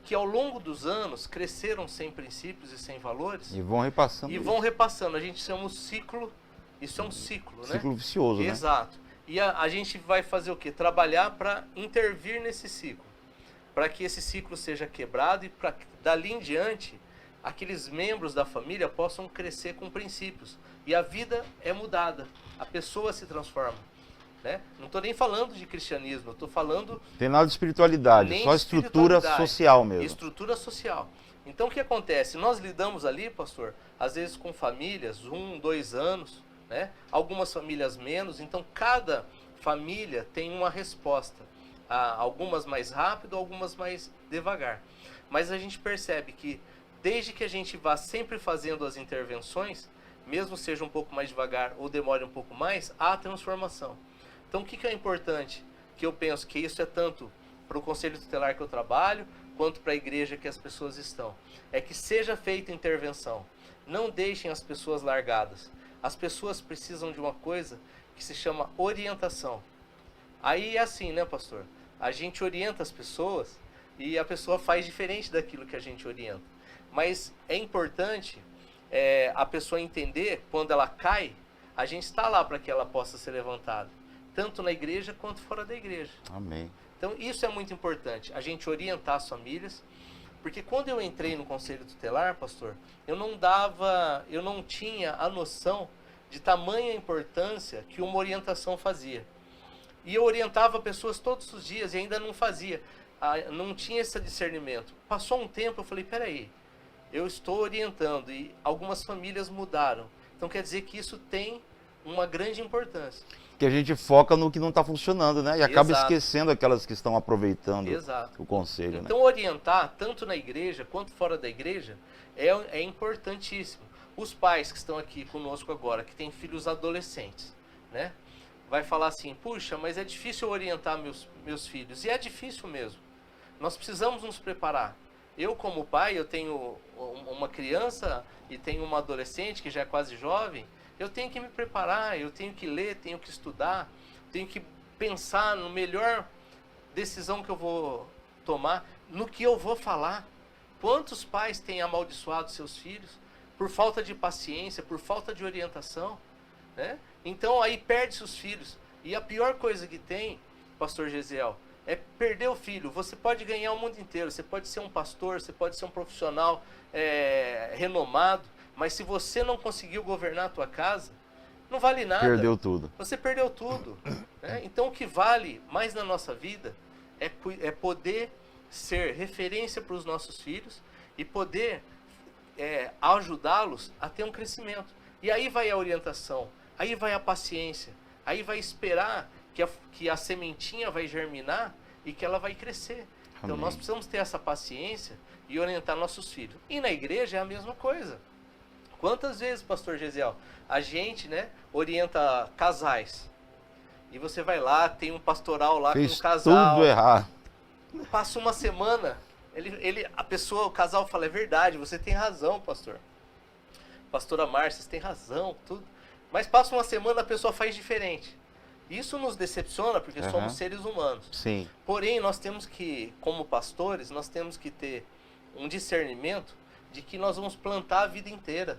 que ao longo dos anos cresceram sem princípios e sem valores. E vão repassando. E vão repassando. A gente chama um ciclo, isso é um ciclo, né? Ciclo vicioso, né? Exato. E a gente vai fazer o quê? Trabalhar para intervir nesse ciclo, para que esse ciclo seja quebrado e para dali em diante aqueles membros da família possam crescer com princípios. E a vida é mudada, a pessoa se transforma. Né? Não estou nem falando de cristianismo, estou falando... Tem nada de espiritualidade, só estrutura social mesmo. Estrutura social. Então o que acontece? Nós lidamos ali, pastor, às vezes com famílias, 1, 2 anos, né? Algumas famílias menos, então cada família tem uma resposta. Algumas mais rápido, algumas mais devagar. Mas a gente percebe que desde que a gente vá sempre fazendo as intervenções, mesmo seja um pouco mais devagar ou demore um pouco mais, há transformação. Então o que é importante? Que eu penso que isso é tanto para o conselho tutelar que eu trabalho, quanto para a igreja que as pessoas estão. É que seja feita intervenção. Não deixem as pessoas largadas. As pessoas precisam de uma coisa que se chama orientação. Aí é assim, né, pastor? A gente orienta as pessoas e a pessoa faz diferente daquilo que a gente orienta. Mas é importante a pessoa entender, quando ela cai, a gente está lá para que ela possa ser levantada. Tanto na igreja quanto fora da igreja. Amém. Então isso é muito importante, a gente orientar as famílias. Porque quando eu entrei no conselho tutelar, pastor, eu não tinha a noção de tamanha importância que uma orientação fazia. E eu orientava pessoas todos os dias e ainda não fazia. Não tinha esse discernimento. Passou um tempo, eu falei, peraí, eu estou orientando e algumas famílias mudaram. Então quer dizer que isso tem uma grande importância. Que a gente foca no que não está funcionando, né? E acaba Exato. Esquecendo aquelas que estão aproveitando Exato. o conselho. Então orientar, tanto na igreja quanto fora da igreja, é importantíssimo. Os pais que estão aqui conosco agora, que têm filhos adolescentes, né? Vai falar assim, puxa, mas é difícil orientar meus filhos. E é difícil mesmo. Nós precisamos nos preparar. Eu, como pai, eu tenho uma criança e tenho uma adolescente que já é quase jovem. Eu tenho que me preparar, eu tenho que ler, tenho que estudar, tenho que pensar no melhor decisão que eu vou tomar, no que eu vou falar. Quantos pais têm amaldiçoado seus filhos por falta de paciência, por falta de orientação? né? Então aí perde-se os filhos. E a pior coisa que tem, pastor Gesiel, é perder o filho. Você pode ganhar o mundo inteiro, você pode ser um pastor, você pode ser um profissional renomado, mas se você não conseguiu governar a tua casa, não vale nada. Perdeu tudo. Você perdeu tudo. Né? Então o que vale mais na nossa vida é poder ser referência para os nossos filhos e poder ajudá-los a ter um crescimento. E aí vai a orientação, aí vai a paciência, aí vai esperar que a sementinha vai germinar e que ela vai crescer. Então Amém. nós precisamos ter essa paciência e orientar nossos filhos. E na igreja é a mesma coisa. Quantas vezes, pastor Gesiel, a gente, né, orienta casais. E você vai lá, tem um pastoral lá com um casal. Tudo errado. Passa uma semana, o casal fala, é verdade, você tem razão, pastor. Pastora Márcia, você tem razão, tudo. Mas passa uma semana, a pessoa faz diferente. Isso nos decepciona, porque somos seres humanos. Sim. Porém, nós temos que, como pastores, nós temos que ter um discernimento de que nós vamos plantar a vida inteira.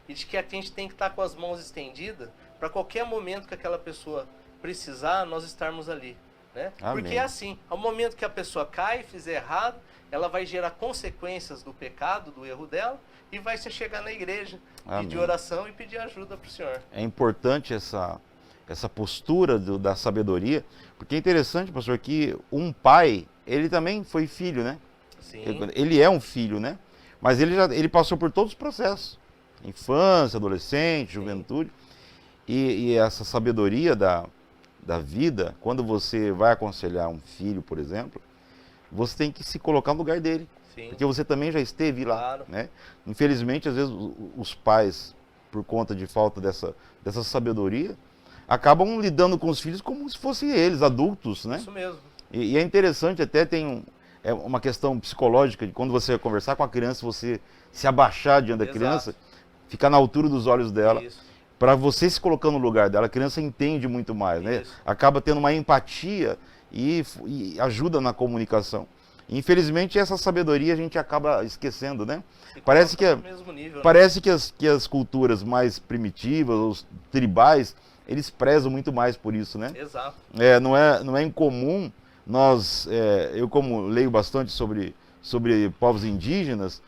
E de que a gente tem que estar com as mãos estendidas para qualquer momento que aquela pessoa precisar, nós estarmos ali. Né? Porque é assim, ao momento que a pessoa cai, fizer errado, ela vai gerar consequências do pecado, do erro dela, e vai se chegar na igreja, pedir oração e pedir ajuda para o Senhor. É importante essa postura da sabedoria, porque é interessante, pastor, que um pai, ele também foi filho, né? Sim. Ele é um filho, né? Mas ele passou por todos os processos. Infância, adolescente, juventude. E essa sabedoria da vida, quando você vai aconselhar um filho, por exemplo, você tem que se colocar no lugar dele. Sim. Porque você também já esteve lá. Claro. Né? Infelizmente, às vezes, os pais, por conta de falta dessa sabedoria, acabam lidando com os filhos como se fossem eles, adultos. Né? Isso mesmo. E é interessante, até tem uma questão psicológica, de quando você vai conversar com a criança, você se abaixar diante da criança, ficar na altura dos olhos dela, para você se colocar no lugar dela, a criança entende muito mais, né? Acaba tendo uma empatia e ajuda na comunicação. Infelizmente, essa sabedoria a gente acaba esquecendo, né? Parece que, que as culturas mais primitivas, os tribais, eles prezam muito mais por isso, né? Exato. Não é incomum eu como leio bastante sobre povos indígenas,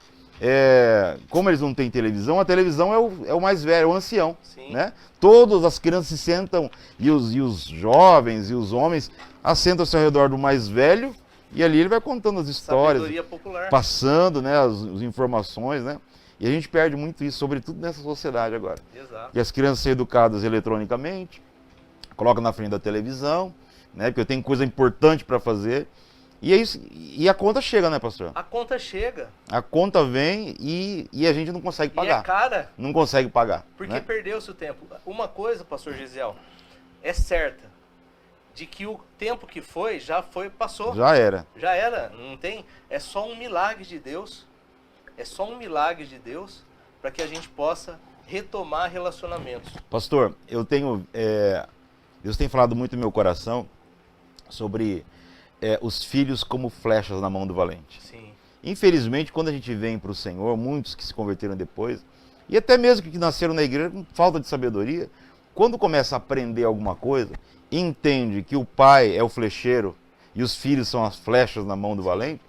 como eles não têm televisão, a televisão é o mais velho, é o ancião. Sim. Né? Todas as crianças se sentam, e os jovens e os homens assentam-se ao redor do mais velho, e ali ele vai contando as histórias, popular, passando, né, as informações, né? E a gente perde muito isso, sobretudo nessa sociedade agora. Exato. E as crianças são educadas eletronicamente, colocam na frente da televisão, né? Porque eu tenho coisa importante para fazer. E é isso. E a conta chega, né, pastor? A conta chega. A conta vem e a gente não consegue pagar. E é cara. Não consegue pagar. Porque né? perdeu-se o tempo. Uma coisa, pastor Gesiel, é certa. De que o tempo que foi, passou. Já era. Já era. Não tem. É só um milagre de Deus. É só um milagre de Deus para que a gente possa retomar relacionamentos. Pastor, Deus tem falado muito no meu coração sobre os filhos como flechas na mão do valente. Sim. Infelizmente, quando a gente vem para o Senhor, muitos que se converteram depois, e até mesmo que nasceram na igreja com falta de sabedoria, quando começa a aprender alguma coisa, entende que o pai é o flecheiro e os filhos são as flechas na mão do valente,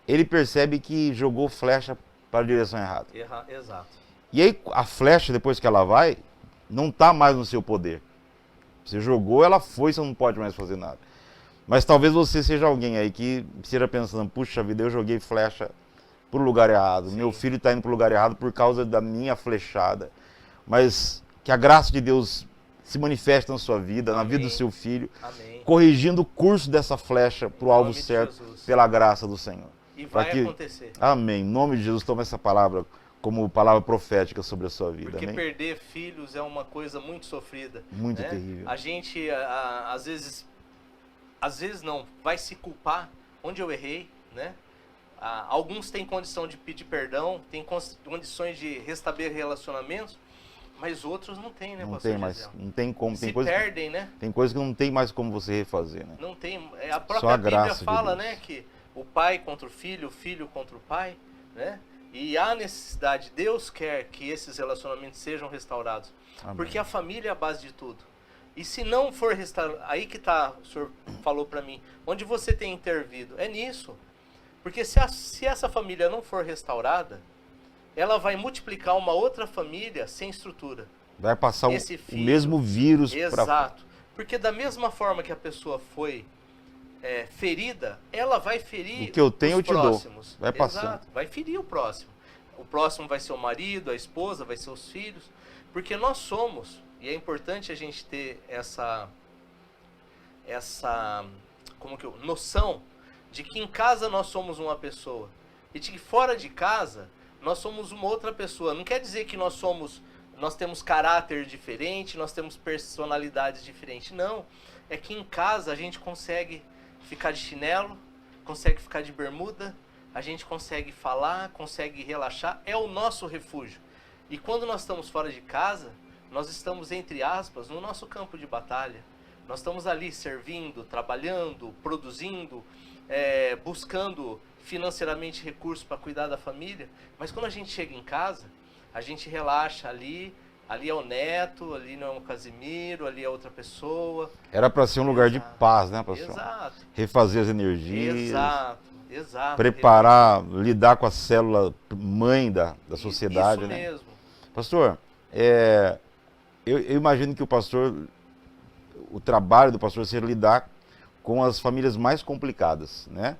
ele percebe que jogou flecha para a direção errada. Exato. E aí a flecha, depois que ela vai, não está mais no seu poder. Você jogou, ela foi, você não pode mais fazer nada. Mas talvez você seja alguém aí que esteja pensando, puxa vida, eu joguei flecha para o lugar errado. Sim. Meu filho está indo para o lugar errado por causa da minha flechada. Mas que a graça de Deus se manifeste na sua vida, na vida do seu filho, corrigindo o curso dessa flecha para o alvo certo, pela graça do Senhor. E vai acontecer. Amém. Em nome de Jesus, toma essa palavra como palavra profética sobre a sua vida. Porque amém? Perder filhos é uma coisa muito sofrida. Muito né? terrível. A gente, às vezes não, vai se culpar onde eu errei, né? Alguns têm condição de pedir perdão, têm condições de restabelecer relacionamentos, mas outros não têm, né, pastor? Não tem como. Se perdem, né? Tem coisas que não tem mais como você refazer, né? Não tem. A própria Bíblia fala, né, que o pai contra o filho contra o pai, né? E há necessidade, Deus quer que esses relacionamentos sejam restaurados. Amém. Porque a família é a base de tudo. E se não for restaurado, aí que tá, o senhor falou para mim, onde você tem intervido, é nisso. Porque se essa família não for restaurada, ela vai multiplicar uma outra família sem estrutura. Vai passar o mesmo vírus. Exato. Porque da mesma forma que a pessoa foi ferida, ela vai ferir o que eu tenho, os eu te próximos. dou. Vai passando. Exato. Vai ferir o próximo. O próximo vai ser o marido, a esposa, vai ser os filhos. Porque nós somos, e é importante a gente ter essa noção de que em casa nós somos uma pessoa e de que fora de casa nós somos uma outra pessoa. Não quer dizer que nós temos caráter diferente, nós temos personalidades diferentes. Não, é que em casa a gente consegue ficar de chinelo, consegue ficar de bermuda, a gente consegue falar, consegue relaxar, é o nosso refúgio. E quando nós estamos fora de casa, nós estamos, entre aspas, no nosso campo de batalha. Nós estamos ali servindo, trabalhando, produzindo, buscando financeiramente recursos para cuidar da família. Mas quando a gente chega em casa, a gente relaxa ali é o neto, ali não é o Casimiro, ali é outra pessoa. Era para ser um lugar de paz, né, pastor? Exato. Refazer as energias. Exato. Preparar, lidar com a célula mãe da sociedade, isso né? mesmo. Pastor, eu imagino que o trabalho do pastor seja lidar com as famílias mais complicadas, né?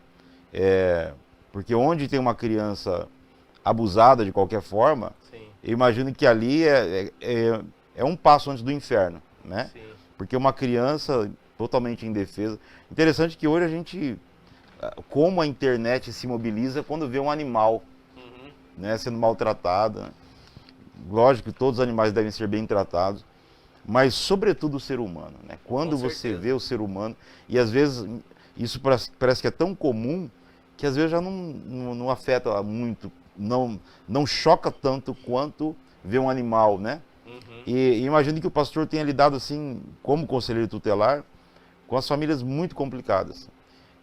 Porque onde tem uma criança abusada de qualquer forma, Sim. eu imagino que ali é um passo antes do inferno, né? Sim. Porque uma criança totalmente indefesa. Interessante que hoje a gente, como a internet se mobiliza quando vê um animal, né, sendo maltratado, né? Lógico que todos os animais devem ser bem tratados, mas sobretudo o ser humano, né? Quando você vê o ser humano, e às vezes isso parece que é tão comum que às vezes já não afeta muito, não choca tanto quanto ver um animal, né? E imagino que o pastor tenha lidado assim, como conselheiro tutelar, com as famílias muito complicadas.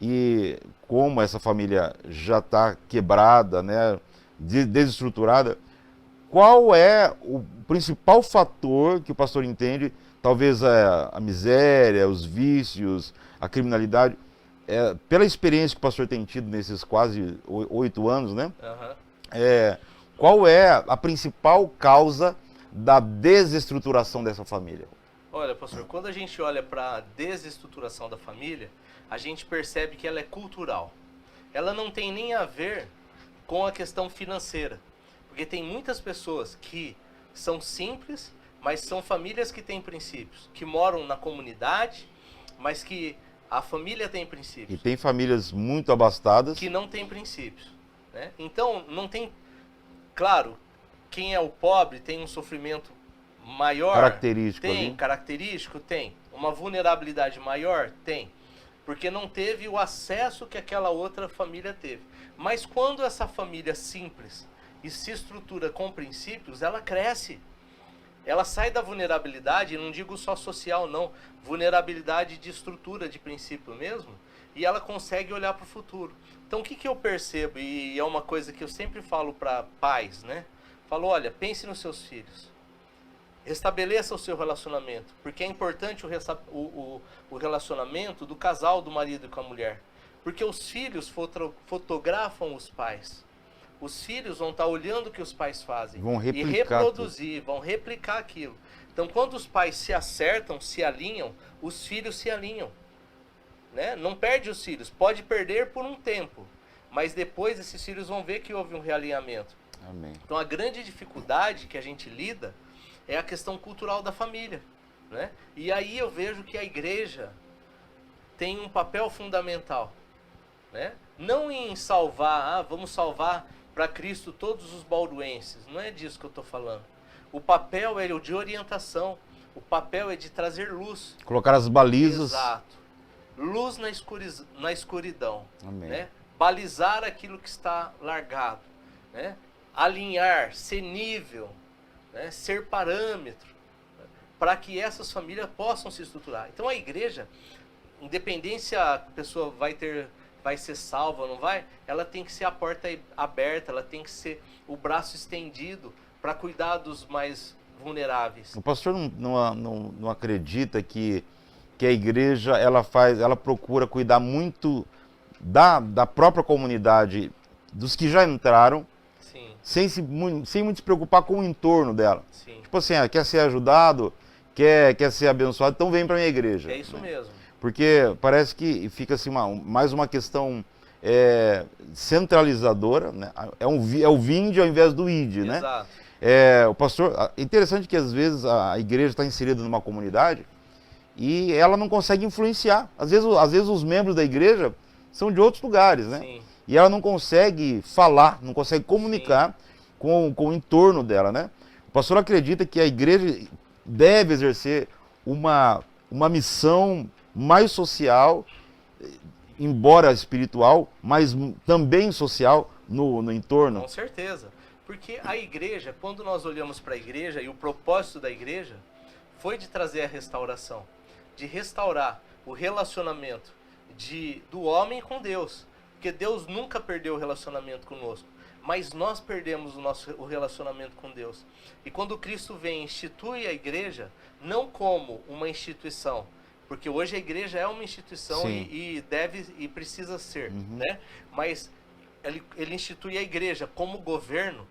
E como essa família já está quebrada, né, desestruturada, qual é o principal fator que o pastor entende, talvez a miséria, os vícios, a criminalidade, pela experiência que o pastor tem tido nesses quase 8 anos, né? Qual é a principal causa da desestruturação dessa família? Olha, pastor, quando a gente olha para a desestruturação da família, a gente percebe que ela é cultural. Ela não tem nem a ver com a questão financeira. Porque tem muitas pessoas que são simples, mas são famílias que têm princípios, que moram na comunidade, mas que a família tem princípios. E tem famílias muito abastadas que não têm princípios, né? Então, não tem... Claro, quem é o pobre tem um sofrimento maior. Característico tem, ali. característico, tem. Uma vulnerabilidade maior, tem. Porque não teve o acesso que aquela outra família teve. Mas quando essa família simples e se estrutura com princípios, ela cresce. Ela sai da vulnerabilidade, não digo só social não, vulnerabilidade de estrutura, de princípio mesmo, e ela consegue olhar para o futuro. Então o que eu percebo, e é uma coisa que eu sempre falo para pais, né? Falo, olha, pense nos seus filhos. Restabeleça o seu relacionamento, porque é importante o relacionamento do casal, do marido com a mulher. Porque os filhos fotografam os pais. Os filhos vão estar olhando o que os pais fazem e reproduzir, vão replicar aquilo. Então, quando os pais se acertam, se alinham, os filhos se alinham, né? Não perde os filhos, pode perder por um tempo, mas depois esses filhos vão ver que houve um realinhamento. Amém. Então, a grande dificuldade que a gente lida é a questão cultural da família, né? E aí eu vejo que a igreja tem um papel fundamental, né? Não em salvar, vamos salvar para Cristo todos os bauruenses. Não é disso que eu estou falando. O papel é o de orientação. O papel é de trazer luz. Colocar as balizas. Exato. Luz na escuridão. Amém. Né? Balizar aquilo que está largado. Né? Alinhar, ser nível, né? Ser parâmetro. Para que essas famílias possam se estruturar. Então a igreja, independente se a pessoa vai ter vai ser salva, não vai? Ela tem que ser a porta aberta, ela tem que ser o braço estendido para cuidar dos mais vulneráveis. O pastor não acredita que a igreja ela procura cuidar muito da própria comunidade, dos que já entraram, Sim, sem muito se preocupar com o entorno dela. sim. Tipo assim, quer ser ajudado, quer ser abençoado, então vem para minha igreja. É isso mesmo. Porque parece que fica assim mais uma questão centralizadora, né? É o vinde ao invés do ide, né? Exato. O pastor, é interessante que às vezes a igreja está inserida numa comunidade e ela não consegue influenciar. Às vezes os membros da igreja são de outros lugares, né? Sim. E ela não consegue falar, não consegue comunicar com o entorno dela, né? O pastor acredita que a igreja deve exercer uma missão mais social, embora espiritual, mas também social no entorno. Com certeza. Porque a igreja, quando nós olhamos para a igreja, e o propósito da igreja foi de trazer a restauração, de restaurar o relacionamento do homem com Deus. Porque Deus nunca perdeu o relacionamento conosco, mas nós perdemos o relacionamento com Deus. E quando Cristo vem e institui a igreja, não como uma instituição, porque hoje a igreja é uma instituição e deve e precisa ser, né? Mas ele institui a igreja como governo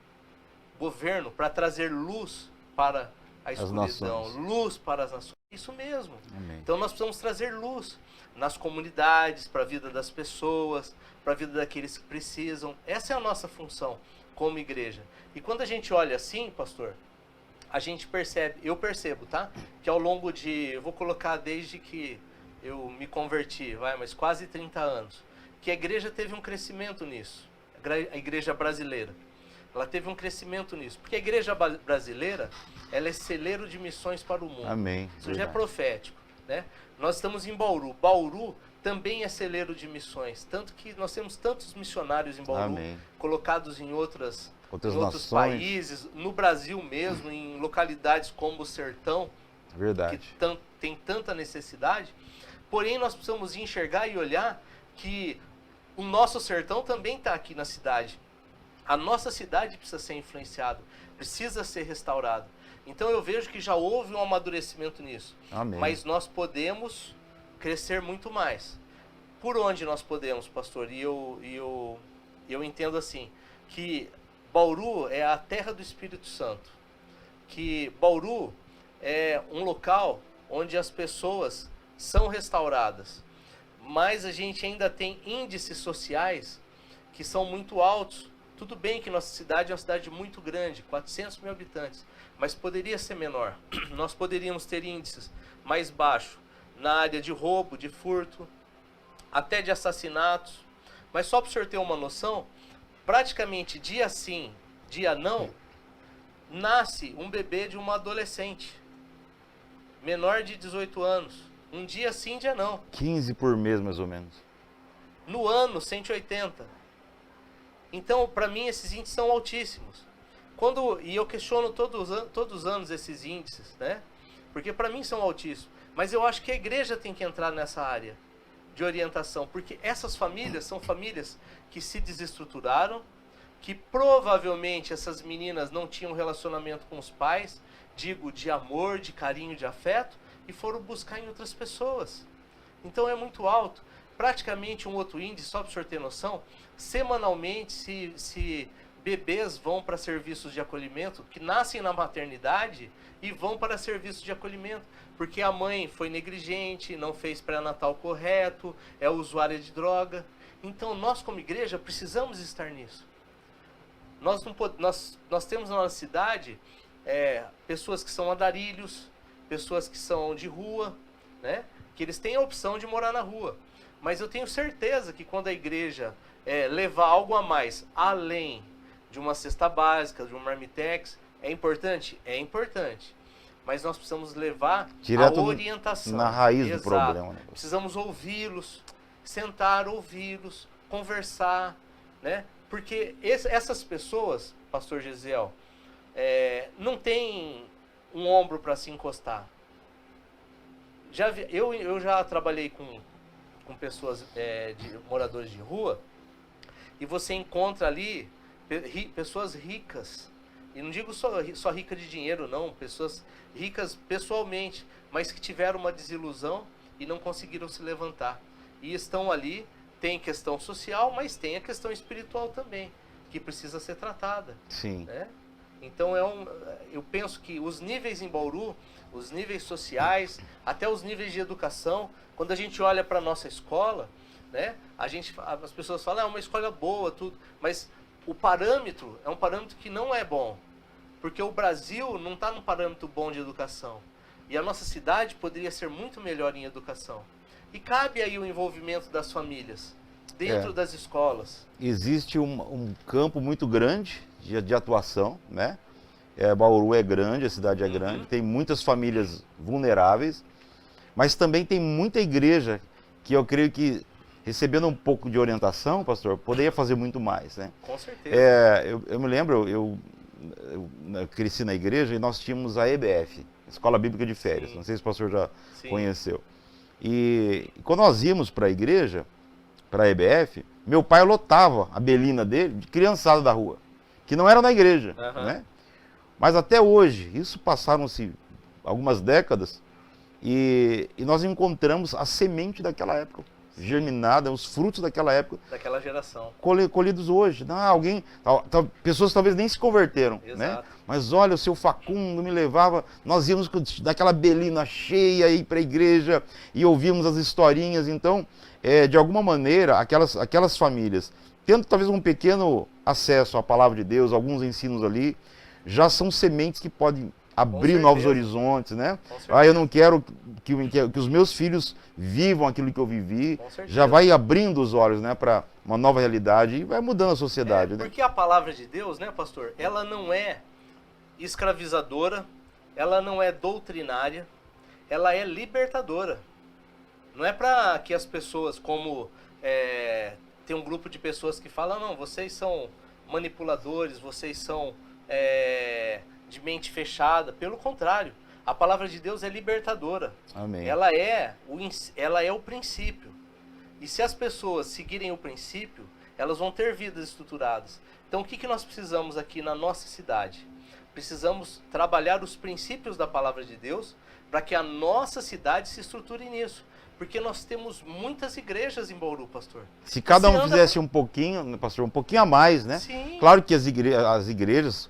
para trazer luz para a escuridão, luz para as nações. Isso mesmo. Amém. Então nós precisamos trazer luz nas comunidades, para a vida das pessoas, para a vida daqueles que precisam. Essa é a nossa função como igreja. E quando a gente olha assim, pastor, a gente percebe, eu percebo, tá? Que ao longo eu vou colocar desde que eu me converti, mas quase 30 anos, que a igreja teve um crescimento nisso. A igreja brasileira. Ela teve um crescimento nisso. Porque a igreja brasileira, ela é celeiro de missões para o mundo. Amém. Isso já é profético, né? Nós estamos em Bauru. Bauru também é celeiro de missões. Tanto que nós temos tantos missionários em Bauru, colocados em outros países, no Brasil mesmo, em localidades como o Sertão, verdade, que tem tanta necessidade. Porém, nós precisamos enxergar e olhar que o nosso sertão também está aqui na cidade. A nossa cidade precisa ser influenciada, precisa ser restaurada. Então eu vejo que já houve um amadurecimento nisso. Amém. Mas nós podemos crescer muito mais. Por onde nós podemos, pastor? E eu entendo assim, que Bauru é a terra do Espírito Santo. Que Bauru é um local onde as pessoas são restauradas. Mas a gente ainda tem índices sociais que são muito altos. Tudo bem que nossa cidade é uma cidade muito grande, 400 mil habitantes, mas poderia ser menor. Nós poderíamos ter índices mais baixos na área de roubo, de furto, até de assassinatos. Mas só para o senhor ter uma noção, praticamente dia sim, dia não, nasce um bebê de uma adolescente, menor de 18 anos. Um dia sim, dia não. 15 por mês, mais ou menos. No ano, 180. Então, para mim, esses índices são altíssimos. E eu questiono todos os anos esses índices, né? Porque para mim são altíssimos. Mas eu acho que a igreja tem que entrar nessa área de orientação. Porque essas famílias são famílias que se desestruturaram, que provavelmente essas meninas não tinham relacionamento com os pais, digo, de amor, de carinho, de afeto, e foram buscar em outras pessoas. Então é muito alto. Praticamente um outro índice, só para o senhor ter noção, semanalmente se bebês vão para serviços de acolhimento, que nascem na maternidade e vão para serviços de acolhimento, porque a mãe foi negligente, não fez pré-natal correto, é usuária de droga. Então nós como igreja precisamos estar nisso. Nós temos na nossa cidade pessoas que são andarilhos, pessoas que são de rua, né? Que eles têm a opção de morar na rua. Mas eu tenho certeza que quando a igreja levar algo a mais, além de uma cesta básica, de um marmitex, é importante? É importante. Mas nós precisamos levar direto a orientação. Na raiz do problema. Né? Precisamos ouvi-los, sentar, ouvi-los, conversar, né? Porque essas pessoas, pastor Gesiel, não tem um ombro para se encostar. Eu já trabalhei com com pessoas, moradores de rua, e você encontra ali pessoas ricas. E não digo só rica de dinheiro, não. Pessoas ricas pessoalmente, mas que tiveram uma desilusão e não conseguiram se levantar. E estão ali, tem questão social, mas tem a questão espiritual também, que precisa ser tratada. Sim. Né? Então eu penso que os níveis em Bauru, os níveis sociais, até os níveis de educação, quando a gente olha para a nossa escola, né, as pessoas falam, é uma escola boa, tudo, mas o parâmetro é um parâmetro que não é bom, porque o Brasil não está num parâmetro bom de educação, e a nossa cidade poderia ser muito melhor em educação. E cabe aí o envolvimento das famílias, dentro das escolas. Existe um campo muito grande de atuação, né? Bauru é grande, a cidade é grande, tem muitas famílias vulneráveis, mas também tem muita igreja que eu creio que, recebendo um pouco de orientação, pastor, poderia fazer muito mais, né? Com certeza. Eu me lembro, eu cresci na igreja e nós tínhamos a EBF, Escola Bíblica de Férias. Sim. Não sei se o pastor já conheceu. E quando nós íamos para a igreja, para a EBF, meu pai lotava a belina dele de criançada da rua, que não era na igreja, né? Mas até hoje, isso passaram-se algumas décadas, e nós encontramos a semente daquela época, germinada, os frutos daquela época. Daquela geração. Colhidos hoje. Pessoas talvez nem se converteram, né? Mas olha, o seu Facundo me levava, nós íamos daquela belina cheia aí para a igreja e ouvíamos as historinhas. Então, de alguma maneira, aquelas famílias, tendo talvez um pequeno acesso à palavra de Deus, alguns ensinos ali, já são sementes que podem abrir novos horizontes, né? Eu não quero que os meus filhos vivam aquilo que eu vivi. Já vai abrindo os olhos, né, para uma nova realidade e vai mudando a sociedade. Né? Porque a palavra de Deus, né, pastor, ela não é escravizadora, ela não é doutrinária, ela é libertadora. Não é para que as pessoas, como tem um grupo de pessoas que falam, não, vocês são manipuladores, vocês são de mente fechada. Pelo contrário, a palavra de Deus é libertadora. Amém. Ela é o princípio. E se as pessoas seguirem o princípio, elas vão ter vidas estruturadas. Então o que nós precisamos aqui na nossa cidade? Precisamos trabalhar os princípios da palavra de Deus para que a nossa cidade se estruture nisso. Porque nós temos muitas igrejas em Bauru, pastor. Se cada um fizesse um pouquinho, pastor, um pouquinho a mais, né? Sim. Claro que as igrejas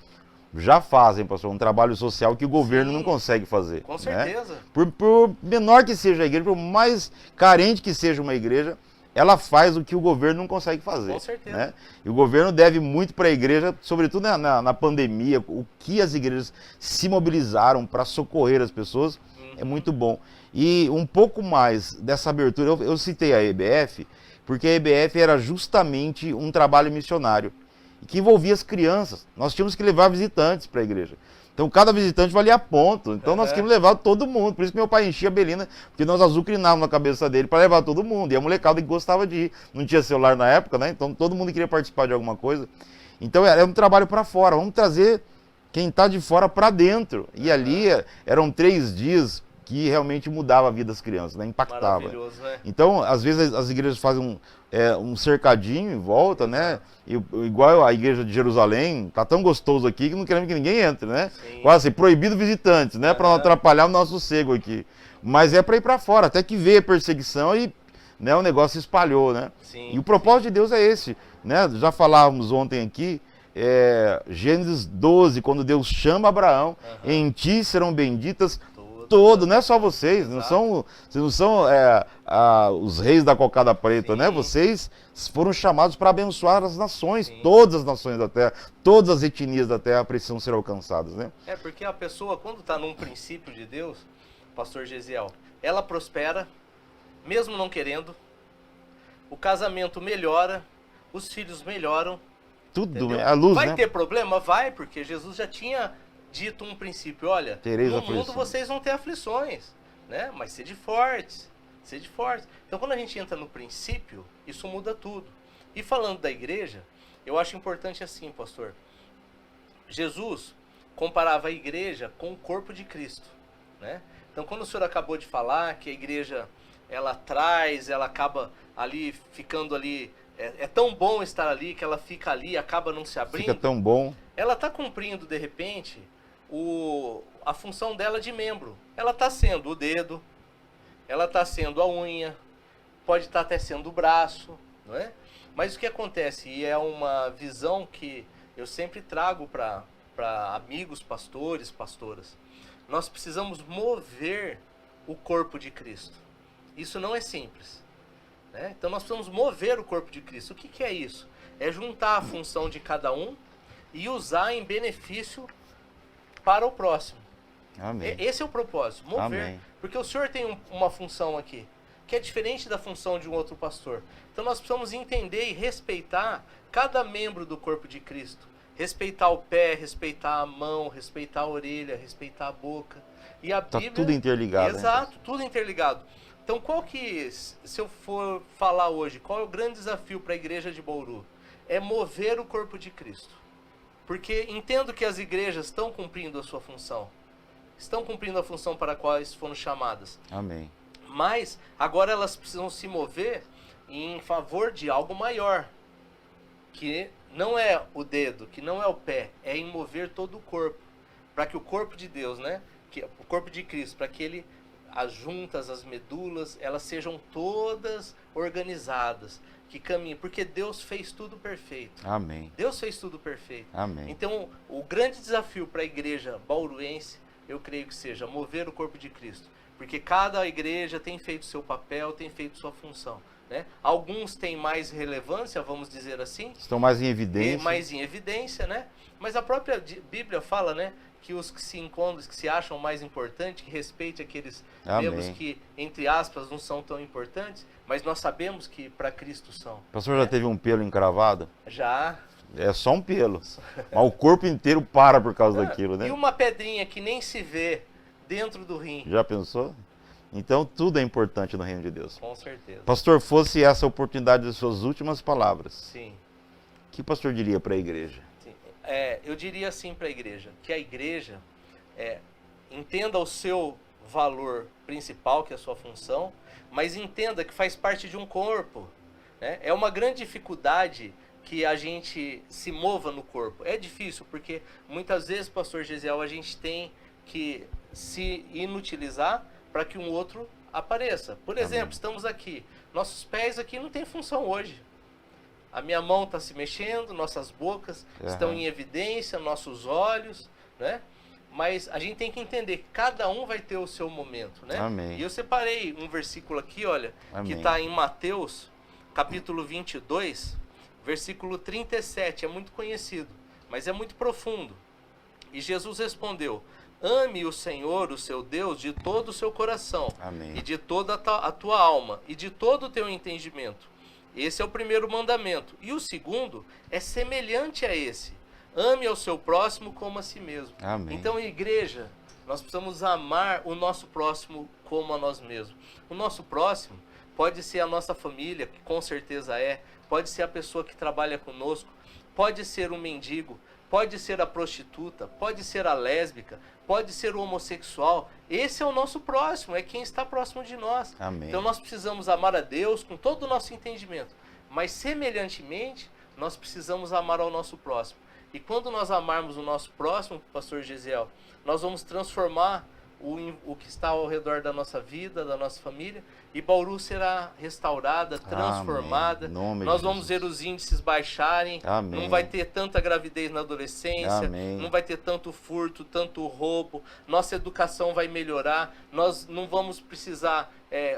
já fazem, pastor, um trabalho social que o governo não consegue fazer. Com certeza. Né? Por menor que seja a igreja, por mais carente que seja uma igreja, ela faz o que o governo não consegue fazer. Com certeza. Né? E o governo deve muito para a igreja, sobretudo na pandemia, o que as igrejas se mobilizaram para socorrer as pessoas, é muito bom. E um pouco mais dessa abertura, eu citei a EBF, porque a EBF era justamente um trabalho missionário, que envolvia as crianças. Nós tínhamos que levar visitantes para a igreja. Então cada visitante valia ponto. Então nós queríamos levar todo mundo. Por isso que meu pai enchia a belina, porque nós azucrinávamos na cabeça dele para levar todo mundo. E a molecada que gostava de ir. Não tinha celular na época, né? Então todo mundo queria participar de alguma coisa. Então era um trabalho para fora. Vamos trazer quem está de fora para dentro. E ali eram 3 dias que realmente mudava a vida das crianças, né? Impactava. Maravilhoso, né? Então, às vezes as igrejas fazem um cercadinho em volta, né? Igual a igreja de Jerusalém, tá tão gostoso aqui que não queremos que ninguém entre, né? Sim. Quase assim, proibido visitantes, né? Para não atrapalhar o nosso sossego aqui. Mas é para ir para fora, até que veio a perseguição e, né, o negócio se espalhou, né? Sim, e o propósito de Deus é esse, né? Já falávamos ontem aqui, Gênesis 12, quando Deus chama Abraão, em ti serão benditas não é só vocês, vocês não são os reis da cocada preta, né? Vocês foram chamados para abençoar as nações, todas as nações da terra, todas as etnias da terra precisam ser alcançadas, né? Porque a pessoa, quando está num princípio de Deus, pastor Gesiel, ela prospera, mesmo não querendo, o casamento melhora, os filhos melhoram. Tudo, a luz, vai, né? Vai ter problema? Vai, porque Jesus já tinha dito um princípio, olha, tereis no aflições. mundo vocês vão ter aflições, né? Mas sede fortes, sede fortes. Então quando a gente entra no princípio, isso muda tudo. E falando da igreja, eu acho importante assim, pastor, Jesus comparava a igreja com o corpo de Cristo, né? Então, quando o senhor acabou de falar que a igreja, ela traz, ela acaba ali, ficando ali, é tão bom estar ali, que ela fica ali, acaba não se abrindo. Fica tão bom. Ela está cumprindo, de repente, a função dela de membro. Ela está sendo o dedo, ela está sendo a unha, pode estar até sendo o braço, não é? Mas o que acontece, e é uma visão que eu sempre trago para amigos, pastores, pastoras, nós precisamos mover o corpo de Cristo. Isso não é simples, né? Então nós precisamos mover o corpo de Cristo. O que é isso? É juntar a função de cada um e usar em benefício para o próximo. Amém. Esse é o propósito, mover. Amém. Porque o senhor tem uma função aqui, que é diferente da função de um outro pastor. Então nós precisamos entender e respeitar cada membro do corpo de Cristo. Respeitar o pé, respeitar a mão, respeitar a orelha, respeitar a boca. E a Tá Bíblia... tudo interligado. Exato, né? tudo interligado. Então qual que, se eu for falar hoje, qual é o grande desafio para a igreja de Bauru? É mover o corpo de Cristo. Porque entendo que as igrejas estão cumprindo a sua função. Estão cumprindo a função para a qual foram chamadas. Amém. Mas agora elas precisam se mover em favor de algo maior. Que não é o dedo, que não é o pé, é em mover todo o corpo. Para que o corpo de Deus, né? O corpo de Cristo, para que ele, as juntas, as medulas, elas sejam todas organizadas, que caminhem, porque Deus fez tudo perfeito. Amém. Deus fez tudo perfeito. Amém. Então, o grande desafio para a igreja bauruense, eu creio que seja mover o corpo de Cristo. Porque cada igreja tem feito seu papel, tem feito sua função, né? Alguns têm mais relevância, vamos dizer assim. Estão mais em evidência. Mais em evidência, né? Mas a própria Bíblia fala, né? Que os que se encontram, que se acham mais importantes, que respeite aqueles membros que, entre aspas, não são tão importantes, mas nós sabemos que para Cristo são. O pastor já teve um pelo encravado? Já. É só um pelo. Mas o corpo inteiro para por causa daquilo, né? E uma pedrinha que nem se vê dentro do rim. Já pensou? Então tudo é importante no reino de Deus. Com certeza. Pastor, fosse essa a oportunidade de suas últimas palavras, Sim. o que o pastor diria para a igreja? Sim. Eu diria assim para a igreja, que a igreja entenda o seu valor principal, que é a sua função, mas entenda que faz parte de um corpo, né? É uma grande dificuldade que a gente se mova no corpo. É difícil, porque muitas vezes, pastor Gesiel, a gente tem que se inutilizar para que um outro apareça. Por exemplo, estamos aqui, nossos pés aqui não têm função hoje. A minha mão está se mexendo, nossas bocas estão em evidência, nossos olhos, né? Mas a gente tem que entender que cada um vai ter o seu momento, né? Amém. E eu separei um versículo aqui, olha, Amém. que está em Mateus, capítulo 22, versículo 37. É muito conhecido, mas é muito profundo. E Jesus respondeu: ame o Senhor, o seu Deus, de todo o seu coração. Amém. E de toda a tua alma, e de todo o teu entendimento. Esse é o primeiro mandamento. E o segundo é semelhante a esse: ame ao seu próximo como a si mesmo. Amém. Então, igreja, nós precisamos amar o nosso próximo como a nós mesmos. O nosso próximo pode ser a nossa família, que com certeza é, pode ser a pessoa que trabalha conosco, pode ser um mendigo, pode ser a prostituta, pode ser a lésbica, pode ser o homossexual. Esse é o nosso próximo, é quem está próximo de nós. Amém. Então nós precisamos amar a Deus com todo o nosso entendimento, mas semelhantemente nós precisamos amar ao nosso próximo. E quando nós amarmos o nosso próximo, pastor Gesiel, nós vamos transformar o que está ao redor da nossa vida, da nossa família, e Bauru será restaurada, transformada. Nós vamos ver os índices baixarem. Amém. Não vai ter tanta gravidez na adolescência. Amém. Não vai ter tanto furto, tanto roubo. Nossa educação vai melhorar. Nós não vamos precisar,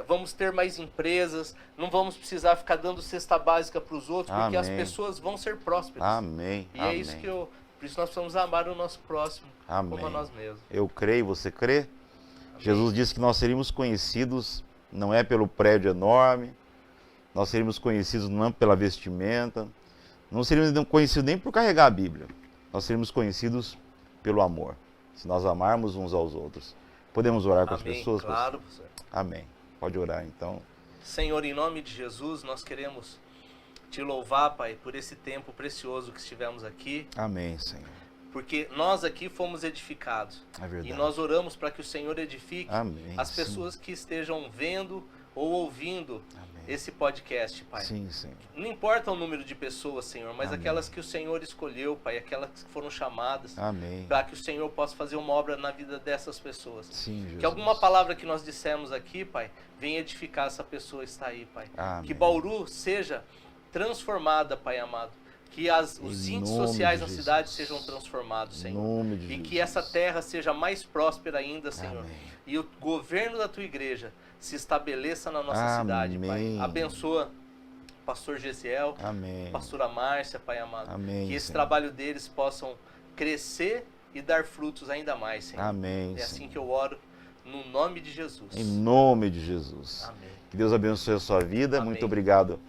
vamos ter mais empresas. Não vamos precisar ficar dando cesta básica para os outros, porque as pessoas vão ser prósperas. Amém. E é isso que por isso nós precisamos amar o nosso próximo. Amém. Como a nós mesmos. Eu creio, você crê? Amém. Jesus disse que nós seríamos conhecidos, não é pelo prédio enorme, nós seríamos conhecidos não pela vestimenta, não seríamos conhecidos nem por carregar a Bíblia, nós seríamos conhecidos pelo amor, se nós amarmos uns aos outros. Podemos orar com as pessoas? Claro, pastor. Amém. Pode orar, então. Senhor, em nome de Jesus, nós queremos te louvar, Pai, por esse tempo precioso que estivemos aqui. Amém, Senhor. Porque nós aqui fomos edificados. É verdade. E nós oramos para que o Senhor edifique Amém, as sim. pessoas que estejam vendo ou ouvindo Amém. esse podcast, Pai. Sim, Senhor. Não importa o número de pessoas, Senhor, mas Amém. aquelas que o Senhor escolheu, Pai, aquelas que foram chamadas, Amém. para que o Senhor possa fazer uma obra na vida dessas pessoas. Sim, Jesus. Que alguma palavra que nós dissemos aqui, Pai, venha edificar essa pessoa que está aí, Pai. Amém. Que Bauru seja transformada, Pai amado. Que os Em índices nome sociais de na Jesus. cidade sejam transformados, Em Senhor. nome de E Jesus. que essa terra seja mais próspera ainda, Senhor. Amém. E o governo da tua igreja se estabeleça na nossa cidade, Pai. Amém. Abençoa pastor Gesiel, Amém. pastora Márcia, Pai amado. Amém, Que esse Senhor. trabalho deles possam crescer e dar frutos ainda mais, Senhor. Amém, É assim Senhor. que eu oro, no nome de Jesus. Em nome de Jesus. Amém. Que Deus abençoe a sua vida. Amém. Muito obrigado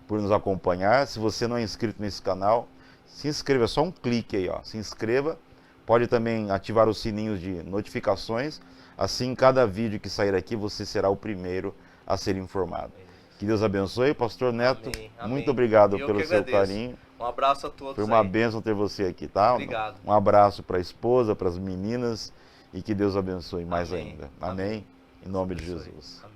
por nos acompanhar. Se você não é inscrito nesse canal, se inscreva. É só um clique aí, ó. Se inscreva. Pode também ativar os sininhos de notificações. Assim, cada vídeo que sair aqui, você será o primeiro a ser informado. Que Deus abençoe. Pastor Neto, Amém, amém. muito obrigado Eu pelo que seu agradeço. carinho. Um abraço a todos. Foi uma aí. bênção ter você aqui, tá? Obrigado. Um abraço para a esposa, para as meninas e que Deus abençoe mais Amém. ainda. Amém? Em nome de Abençoe. Jesus. Amém.